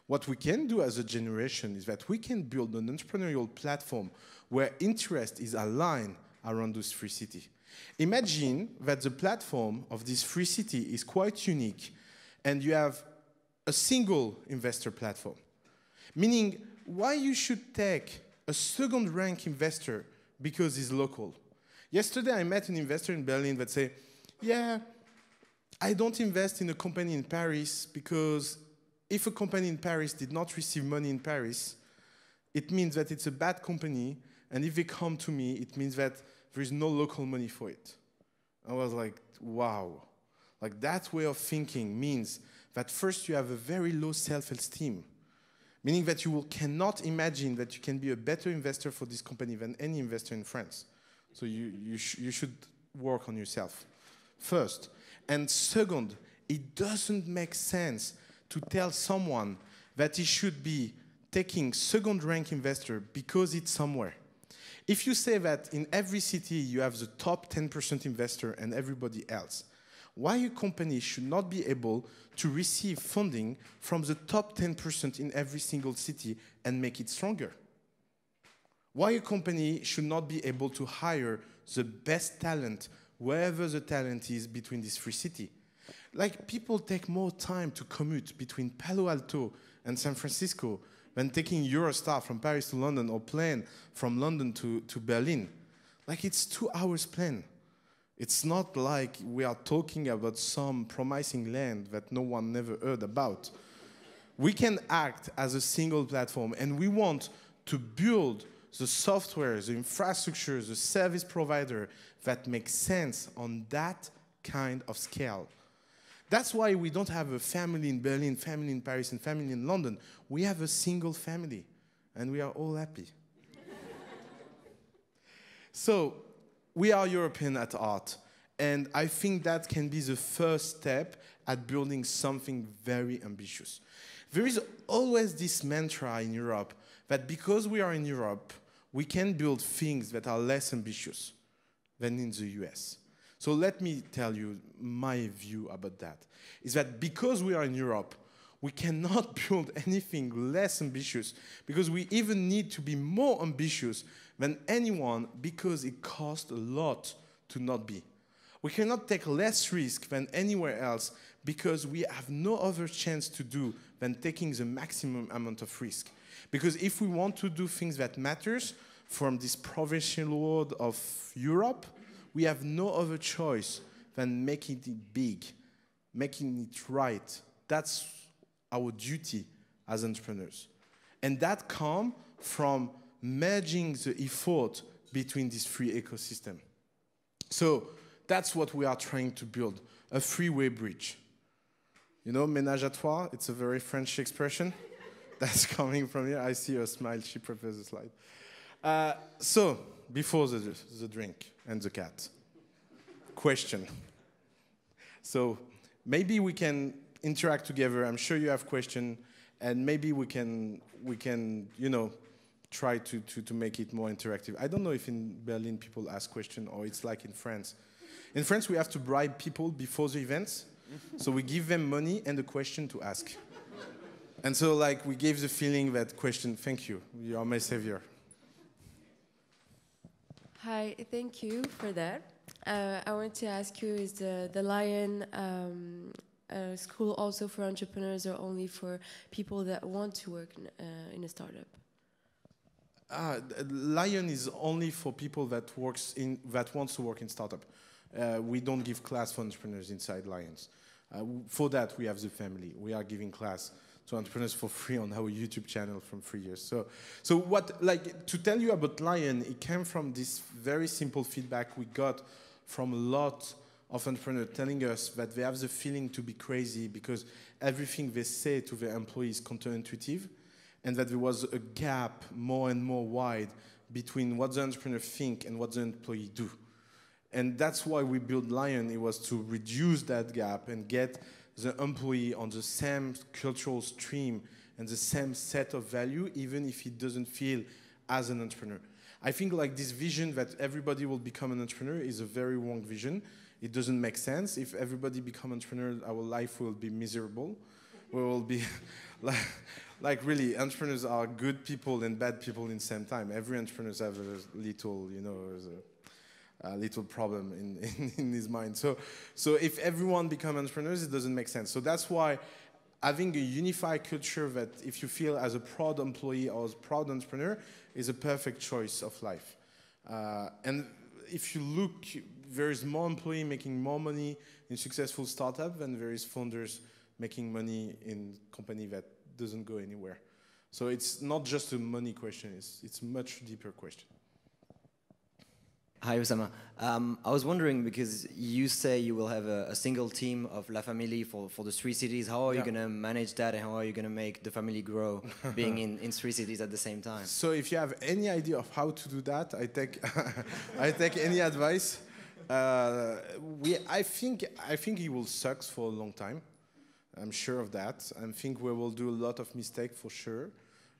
What we can do as a generation is that we can build an entrepreneurial platform where interest is aligned around those three cities. Imagine that the platform of this free city is quite unique, and you have a single investor platform. Meaning, why you should take a second-rank investor because he's local? Yesterday, I met an investor in Berlin that said, yeah, I don't invest in a company in Paris because if a company in Paris did not receive money in Paris, it means that it's a bad company, and if they come to me, it means that there is no local money for it. I was like, wow. Like that way of thinking means that first you have a very low self-esteem, meaning that you cannot imagine that you can be a better investor for this company than any investor in France. So you should work on yourself first. And second, it doesn't make sense to tell someone that he should be taking second-rank investor because it's somewhere. If you say that in every city you have the top 10% investor and everybody else, why a company should not be able to receive funding from the top 10% in every single city and make it stronger? Why a company should not be able to hire the best talent wherever the talent is between these three cities? Like, people take more time to commute between Palo Alto and San Francisco than taking Eurostar from Paris to London or plane from London to Berlin. Like, it's 2 hours plane. It's not like we are talking about some promising land that no one never heard about. We can act as a single platform, and we want to build the software, the infrastructure, the service provider that makes sense on that kind of scale. That's why we don't have a family in Berlin, family in Paris, and family in London. We have a single family, and we are all happy. So, we are European at heart, and I think that can be the first step at building something very ambitious. There is always this mantra in Europe that because we are in Europe, we can build things that are less ambitious than in the US. So let me tell you my view about that. Is that because we are in Europe, we cannot build anything less ambitious because we even need to be more ambitious than anyone because it costs a lot to not be. We cannot take less risk than anywhere else because we have no other chance to do than taking the maximum amount of risk. Because if we want to do things that matters from this provincial world of Europe, we have no other choice than making it big, making it right. That's our duty as entrepreneurs. And that comes from merging the effort between these three ecosystems. So that's what we are trying to build, a three-way bridge. You know, ménage à trois, it's a very French expression. That's coming from here. I see her smile, she prefers the slide. So, before the drink and the cat. Question. So, maybe we can interact together. I'm sure you have questions, and maybe we can, you know, try to make it more interactive. I don't know if in Berlin people ask questions or it's like in France. In France, we have to bribe people before the events. So we give them money and a question to ask. And so, like, we gave the feeling that question, thank you, you are my savior. Hi, thank you for that. I want to ask you, is the Lion school also for entrepreneurs or only for people that want to work in a startup? Lion is only for people that wants to work in startup. We don't give class for entrepreneurs inside Lions. For that, we have the family. We are giving class to entrepreneurs for free on our YouTube channel from 3 years. So what, like, to tell you about Lion, it came from this very simple feedback we got from a lot of entrepreneurs telling us that they have the feeling to be crazy because everything they say to their employees is counterintuitive, and that there was a gap more and more wide between what the entrepreneur think and what the employee do. And that's why we built Lion. It was to reduce that gap and get the employee on the same cultural stream and the same set of value, even if he doesn't feel as an entrepreneur. I think like this vision that everybody will become an entrepreneur is a very wrong vision. It doesn't make sense. If everybody become entrepreneur, our life will be miserable. We will be like really, entrepreneurs are good people and bad people in the same time. Every entrepreneur has a little, you know, a little problem in his mind. So if everyone become entrepreneurs, it doesn't make sense. So that's why having a unified culture that if you feel as a proud employee or as a proud entrepreneur is a perfect choice of life. And if you look there is more employee making more money in successful startup than there is founders making money in company that doesn't go anywhere. So it's not just a money question, it's a much deeper question. Hi, Oussama. I was wondering, because you say you will have a single team of La Famille for the 3 cities. How are you going to manage that, and how are you going to make the family grow being in 3 cities at the same time? So if you have any idea of how to do that, I take, I take any advice. I think it will suck for a long time. I'm sure of that. I think we will do a lot of mistakes for sure.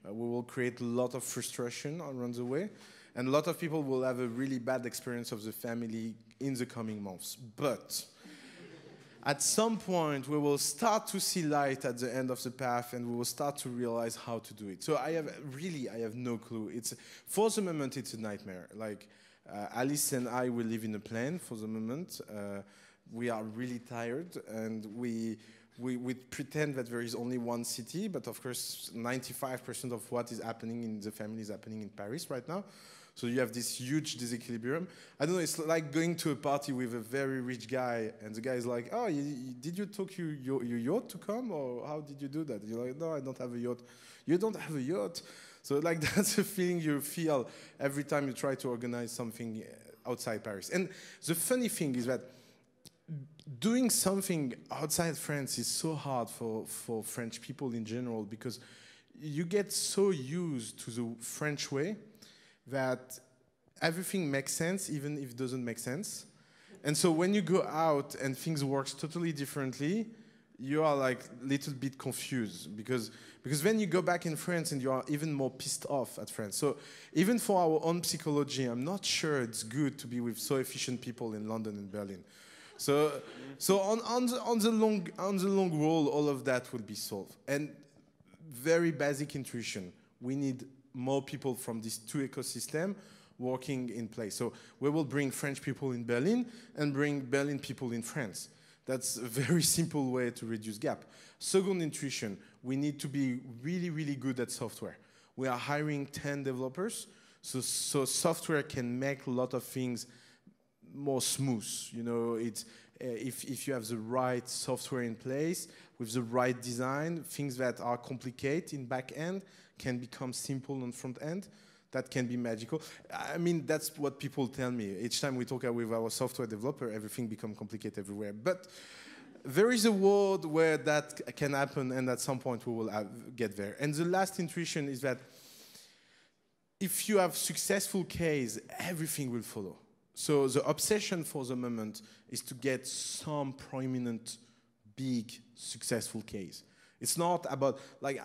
We will create a lot of frustration around the way. And a lot of people will have a really bad experience of the family in the coming months. But at some point, we will start to see light at the end of the path, and we will start to realize how to do it. So I have no clue. For the moment, it's a nightmare. Like, Alice and I will live in a plane for the moment. We are really tired, and we pretend that there is only one city, but of course, 95% of what is happening in the family is happening in Paris right now. So you have this huge disequilibrium. I don't know, it's like going to a party with a very rich guy, and the guy is like, oh, did you took your yacht to come, or how did you do that? You're like, no, I don't have a yacht. You don't have a yacht? So like that's a feeling you feel every time you try to organize something outside Paris. And the funny thing is that doing something outside France is so hard for French people in general, because you get so used to the French way that everything makes sense even if it doesn't make sense. And so when you go out and things work totally differently, you are like a little bit confused, because then you go back in France and you are even more pissed off at France. So even for our own psychology, I'm not sure it's good to be with so efficient people in London and Berlin. So on the long roll, all of that will be solved. And very basic intuition, we need more people from these 2 ecosystems working in place. So we will bring French people in Berlin and bring Berlin people in France. That's a very simple way to reduce gap. Second intuition, we need to be really, really good at software. We are hiring 10 developers, so software can make a lot of things more smooth. You know, if you have the right software in place with the right design, things that are complicated in back end can become simple on front end. That can be magical. I mean, that's what people tell me. Each time we talk with our software developer, everything becomes complicated everywhere. But there is a world where that can happen, and at some point we will get there. And the last intuition is that if you have successful case, everything will follow. So the obsession for the moment is to get some prominent, big, successful case. It's not about, like,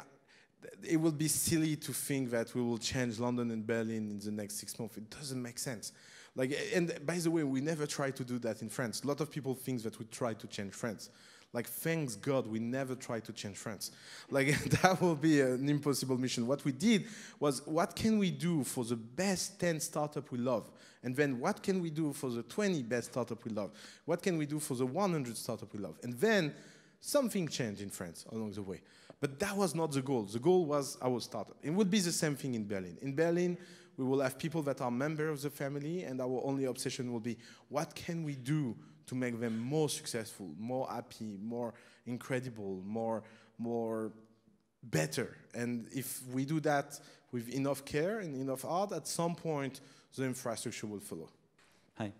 it would be silly to think that we will change London and Berlin in the next 6 months. It doesn't make sense. Like, and by the way, we never try to do that in France. A lot of people think that we try to change France. Like, thanks God, we never try to change France. Like, that will be an impossible mission. What we did was, what can we do for the best 10 startups we love? And then what can we do for the 20 best startups we love? What can we do for the 100 startups we love? And then something changed in France along the way. But that was not the goal. The goal was our startup. It would be the same thing in Berlin. In Berlin, we will have people that are members of the family, and our only obsession will be, what can we do to make them more successful, more happy, more incredible, more better? And if we do that with enough care and enough art, at some point, the infrastructure will follow. Hi.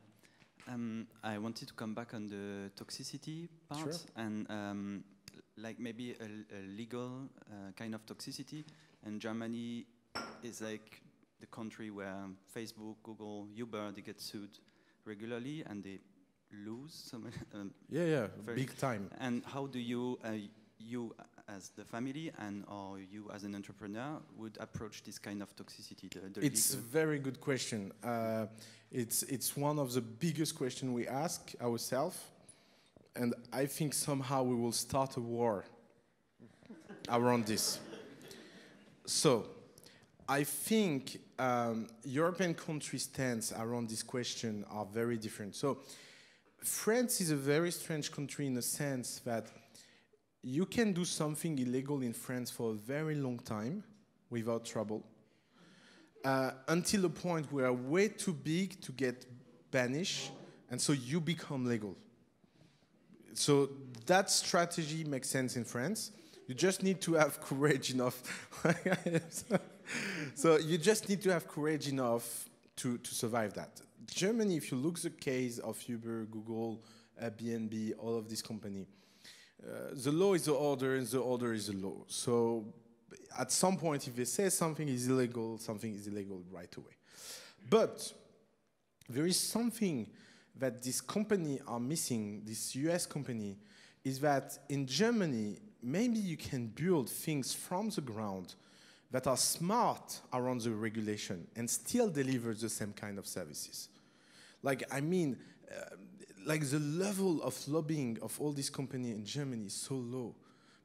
I wanted to come back on the toxicity part, Sure. and like maybe a legal kind of toxicity. And Germany is like the country where Facebook, Google, Uber, they get sued regularly and they lose some. Yeah, big time. And how do you, you as the family and or you as an entrepreneur would approach this kind of toxicity? It's a very good question. It's one of the biggest questions we ask ourselves. And I think somehow we will start a war around this. So I think European countries' stance around this question are very different. So France is a very strange country in the sense that you can do something illegal in France for a very long time without trouble, until a point where we are way too big to get banished And so you become legal. So that strategy makes sense in France. You just need to have courage enough. So you just need to have courage enough to survive that. Germany, if you look at the case of Uber, Google, Airbnb, all of these companies, the law is the order and the order is the law. So at some point, if they say something is illegal right away. But there is something that this company are missing, this US company, is that in Germany, maybe you can build things from the ground that are smart around the regulation and still deliver the same kind of services. Like, I mean, like the level of lobbying of all these companies in Germany is so low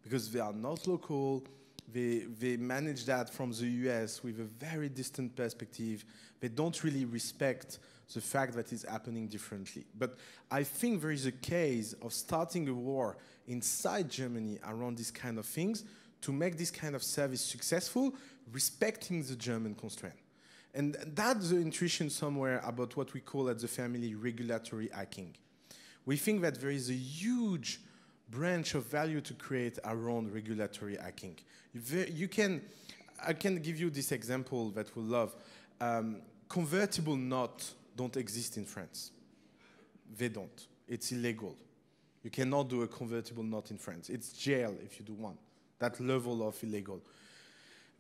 because they are not local. They manage that from the US with a very distant perspective. They don't really respect the fact that it's happening differently. But I think there is a case of starting a war inside Germany around these kind of things to make this kind of service successful, respecting the German constraint. And that's the intuition somewhere about what we call at the family regulatory hacking. We think that there is a huge branch of value to create around regulatory hacking. I can give you this example that we'll love. Convertible notes don't exist in France. They don't. It's illegal. You cannot do a convertible note in France. It's jail if you do one. That level of illegal.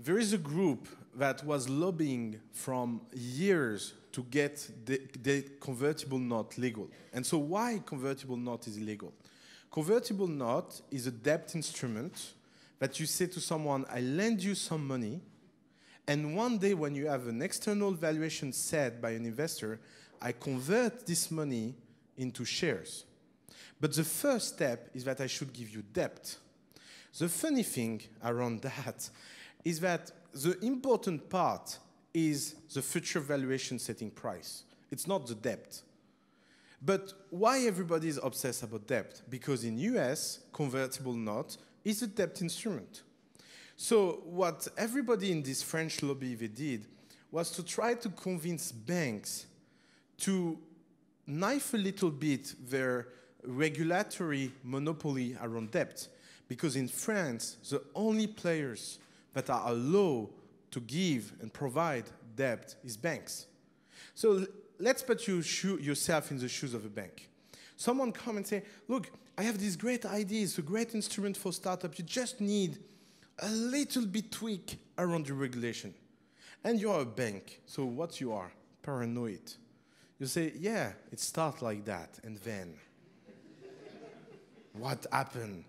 There is a group that was lobbying from years to get the convertible note legal. And so why convertible note is illegal? Convertible note is a debt instrument that you say to someone, I lend you some money, and one day when you have an external valuation set by an investor, I convert this money into shares. But the first step is that I should give you debt. The funny thing around that is that the important part is the future valuation setting price. It's not the debt. But why everybody is obsessed about debt? Because in US, convertible note is a debt instrument. So what everybody in this French lobby they did was to try to convince banks to knife a little bit their regulatory monopoly around debt. Because in France, the only players that are allowed to give and provide debt is banks. So let's put yourself in the shoes of a bank. Someone come and say, look, I have this great idea, it's a great instrument for startup. You just need a little bit tweak around the regulation. And you're a bank, so what you are? Paranoid. You say, yeah, it starts like that, and then what happened?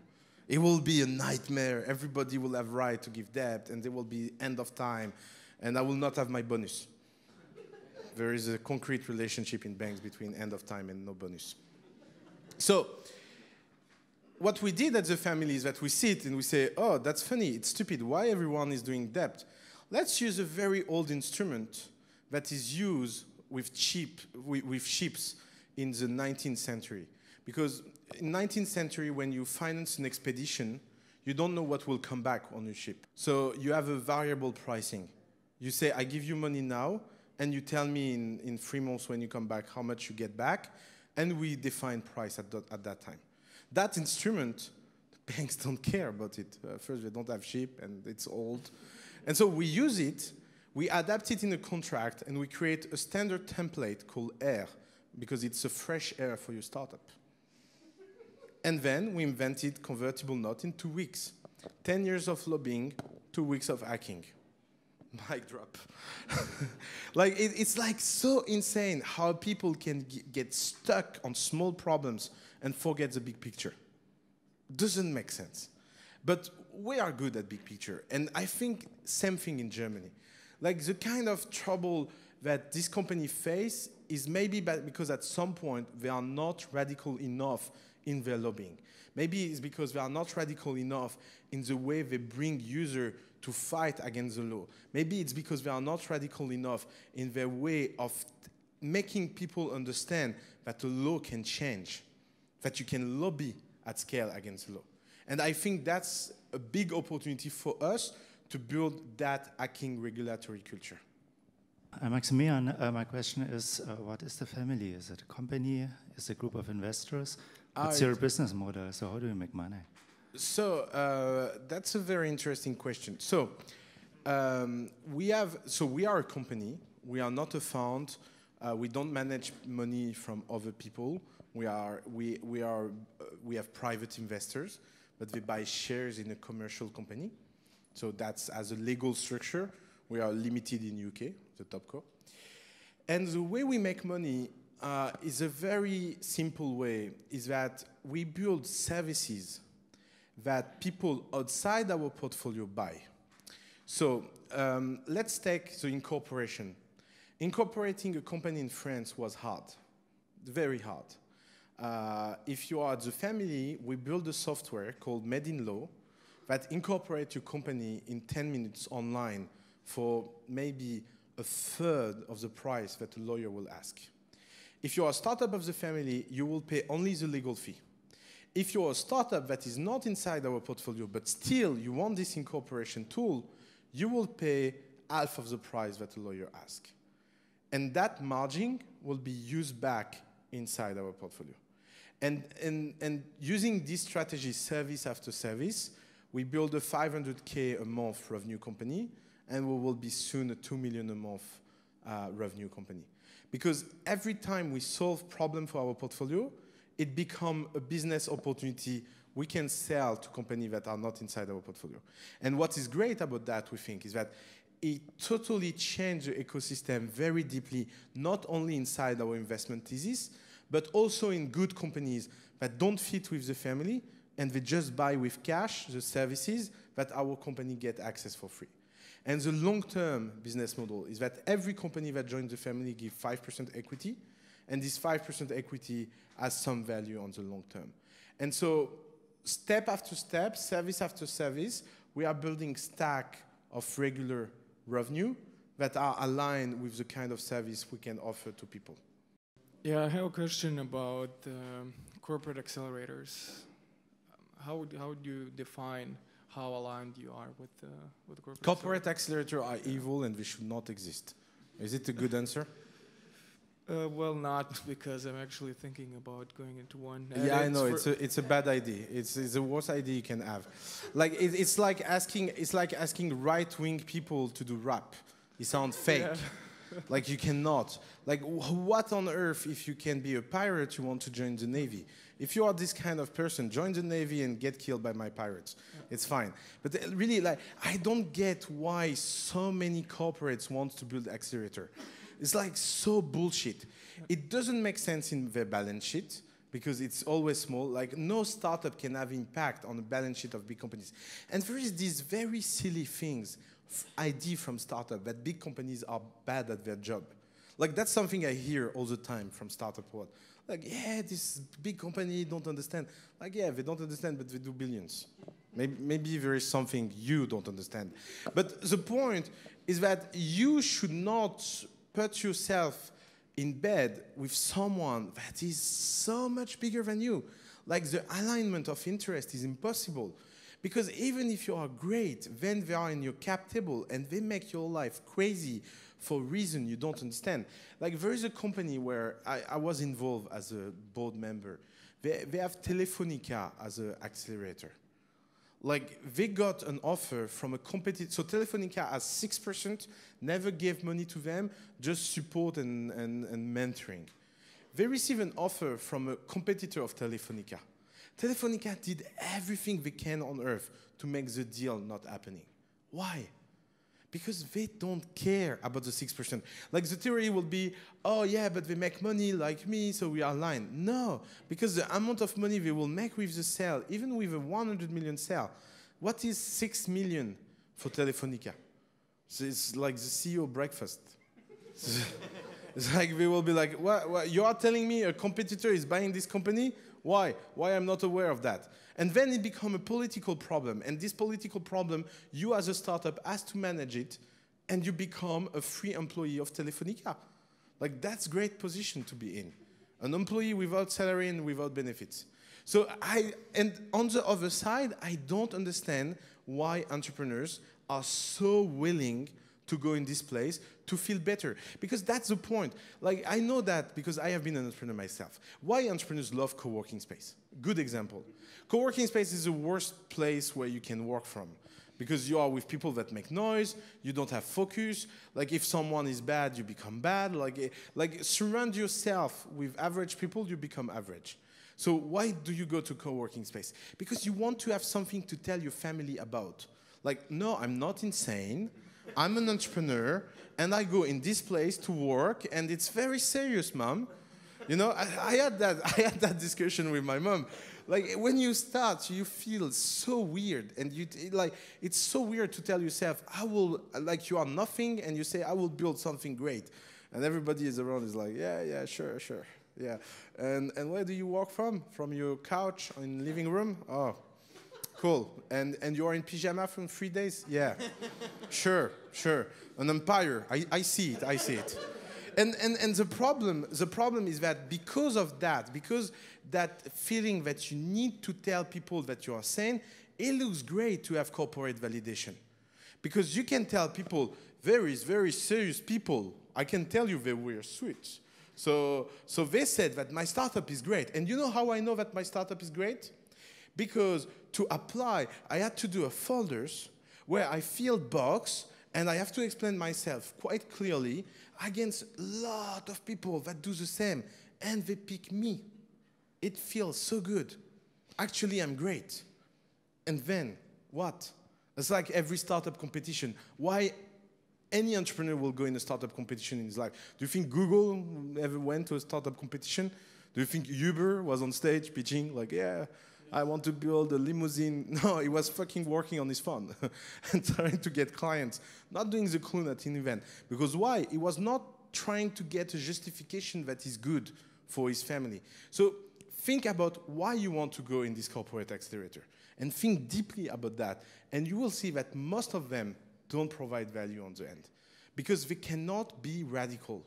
It will be a nightmare. Everybody will have right to give debt, and there will be end of time, and I will not have my bonus. There is a concrete relationship in banks between end of time and no bonus. So what we did at the family is that we sit and we say, oh, that's funny, it's stupid. Why everyone is doing debt? Let's use a very old instrument that is used with ships in the 19th century. Because in the 19th century, when you finance an expedition, you don't know what will come back on your ship. So you have a variable pricing. You say, I give you money now, and you tell me in 3 months when you come back how much you get back, and we define price at that time. That instrument, the banks don't care about it. First, they don't have ship, and it's old. And so we use it, we adapt it in a contract, and we create a standard template called air, because it's a fresh air for your startup. And then we invented convertible note in 2 weeks. 10 years of lobbying, 2 weeks of hacking. Mic drop. Like it's like so insane how people can get stuck on small problems and forget the big picture. Doesn't make sense. But we are good at big picture. And I think same thing in Germany. Like the kind of trouble that this company face is maybe because at some point they are not radical enough in their lobbying. Maybe it's because they are not radical enough in the way they bring users to fight against the law. Maybe it's because they are not radical enough in their way of making people understand that the law can change, that you can lobby at scale against the law. And I think that's a big opportunity for us to build that hacking regulatory culture. Maximilian, my question is, what is the family? Is it a company? Is it a group of investors? What's your business model? So how do you make money? So that's a very interesting question. So we are a company. We are not a fund. We don't manage money from other people. We have private investors, but they buy shares in a commercial company. So that's as a legal structure. We are limited in UK, the top co. And the way we make money is a very simple way, is that we build services that people outside our portfolio buy. So let's take the incorporation. Incorporating a company in France was hard, very hard. If you are the family, we build a software called Made in Law that incorporates your company in 10 minutes online for maybe a third of the price that a lawyer will ask. If you are a startup of the family, you will pay only the legal fee. If you are a startup that is not inside our portfolio, but still you want this incorporation tool, you will pay half of the price that a lawyer asks. And that margin will be used back inside our portfolio. And using this strategy, service after service, we build a 500K a month revenue company, and we will be soon a 2 million a month revenue company. Because every time we solve problem for our portfolio, it becomes a business opportunity we can sell to companies that are not inside our portfolio. And what is great about that, we think, is that it totally changed the ecosystem very deeply, not only inside our investment thesis, but also in good companies that don't fit with the family, and they just buy with cash the services that our company get access for free. And the long-term business model is that every company that joins the family gives 5% equity, and this 5% equity has some value on the long term. And so step after step, service after service, we are building stack of regular revenue that are aligned with the kind of service we can offer to people. Yeah, I have a question about corporate accelerators. How would you define how aligned you are with the corporate accelerators are evil and they should not exist. Is it a good answer? Well, not, because I'm actually thinking about going into one. Yeah, I know it's a bad idea. It's the worst idea you can have. Like it's like asking right-wing people to do rap. It sounds fake. Yeah. Like you cannot. Like what on earth if you can be a pirate, you want to join the Navy? If you are this kind of person, join the Navy and get killed by my pirates. Yeah. It's fine. But really, like, I don't get why so many corporates want to build accelerator. It's like so bullshit. It doesn't make sense in their balance sheet because it's always small. Like no startup can have impact on the balance sheet of big companies. And there is these very silly things, idea from startup that big companies are bad at their job. Like that's something I hear all the time from startup world. Like, yeah, this big company don't understand. Like, yeah, they don't understand, but they do billions. Maybe there is something you don't understand. But the point is that you should not put yourself in bed with someone that is so much bigger than you. Like the alignment of interest is impossible. Because even if you are great, then they are in your cap table and they make your life crazy for a reason you don't understand. Like there is a company where I was involved as a board member. They have Telefonica as an accelerator. Like they got an offer from a competitor. So Telefonica has 6%, never gave money to them, just support and mentoring. They received an offer from a competitor of Telefonica. Telefonica did everything they can on earth to make the deal not happening. Why? Because they don't care about the 6%. Like the theory will be, oh yeah, but they make money like me, so we are aligned. No, because the amount of money they will make with the sale, even with a 100 million sale, what is 6 million for Telefonica? So it's like the CEO breakfast. It's like they will be like, what, you are telling me a competitor is buying this company? Why? Why I'm not aware of that? And then it becomes a political problem. And this political problem, you as a startup has to manage it, and you become a free employee of Telefonica. Like that's a great position to be in. An employee without salary and without benefits. So and on the other side, I don't understand why entrepreneurs are so willing to go in this place to feel better. Because that's the point. Like, I know that because I have been an entrepreneur myself. Why entrepreneurs love co-working space? Good example. Co-working space is the worst place where you can work from. Because you are with people that make noise, you don't have focus. Like, if someone is bad, you become bad. Like surround yourself with average people, you become average. So why do you go to co-working space? Because you want to have something to tell your family about. Like, no, I'm not insane. I'm an entrepreneur, and I go in this place to work, and it's very serious, Mom. You know, I had that discussion with my mom. Like, when you start, you feel so weird, and it's so weird to tell yourself, you are nothing, and you say, I will build something great. And everybody is around is like, yeah, sure, yeah. And where do you work from? From your couch in the living room? Oh, cool. And you are in pyjama for 3 days? Yeah, sure. An empire, I see it. And the problem is that because of that, because that feeling that you need to tell people that you are sane, it looks great to have corporate validation. Because you can tell people, very serious people, I can tell you they were sweet. So they said that my startup is great. And you know how I know that my startup is great? Because to apply, I had to do a folders where I fill box, and I have to explain myself quite clearly against a lot of people that do the same, and they pick me. It feels so good. Actually, I'm great. And then, what? It's like every startup competition. Why any entrepreneur will go in a startup competition in his life? Do you think Google ever went to a startup competition? Do you think Uber was on stage pitching, like, yeah, I want to build a limousine? No, he was fucking working on his phone and trying to get clients, not doing the clown at an event. Because why? He was not trying to get a justification that is good for his family. So think about why you want to go in this corporate accelerator, and think deeply about that. And you will see that most of them don't provide value on the end, because they cannot be radical.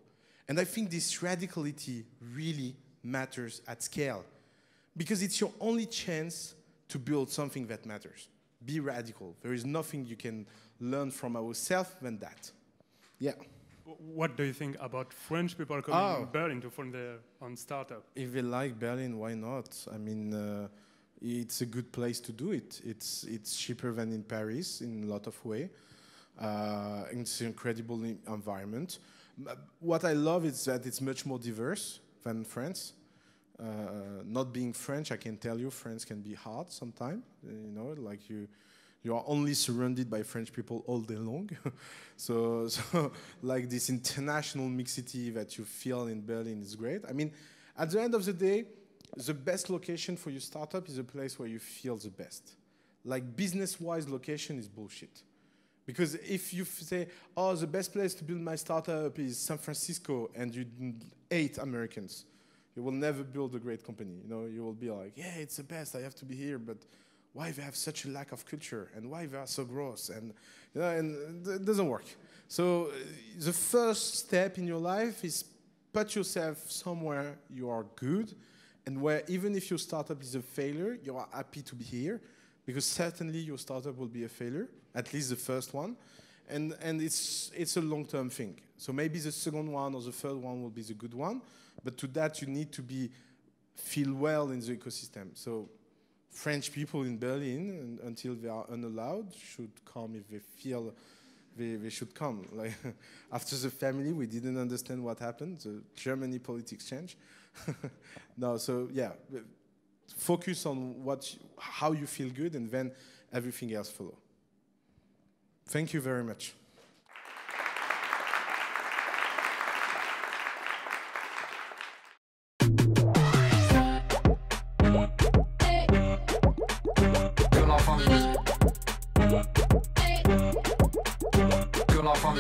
And I think this radicality really matters at scale, because it's your only chance to build something that matters. Be radical. There is nothing you can learn from ourselves than that. Yeah. What do you think about French people coming to Berlin to fund their own startup? If they like Berlin, why not? I mean, it's a good place to do it. It's cheaper than in Paris in a lot of ways. It's an incredible environment. What I love is that it's much more diverse than France. Not being French, I can tell you, France can be hard sometimes. You know, like you are only surrounded by French people all day long. so like this international mixity that you feel in Berlin is great. I mean, at the end of the day, the best location for your startup is a place where you feel the best. Like, business-wise location is bullshit. Because if you say, oh, the best place to build my startup is San Francisco, and you hate Americans, you will never build a great company. You know, you will be like, yeah, it's the best, I have to be here, but why they have such a lack of culture, and why they are so gross, and you know, and it doesn't work. So the first step in your life is put yourself somewhere you are good, and where even if your startup is a failure, you are happy to be here, because certainly your startup will be a failure, at least the first one, and it's a long-term thing. So maybe the second one or the third one will be the good one, but to that you need to feel well in the ecosystem. So French people in Berlin, until they are unallowed, should come if they feel they should come. Like, after the family, we didn't understand what happened. The Germany politics changed. No, so yeah, focus on how you feel good, and then everything else follow. Thank you very much. Que l'enfant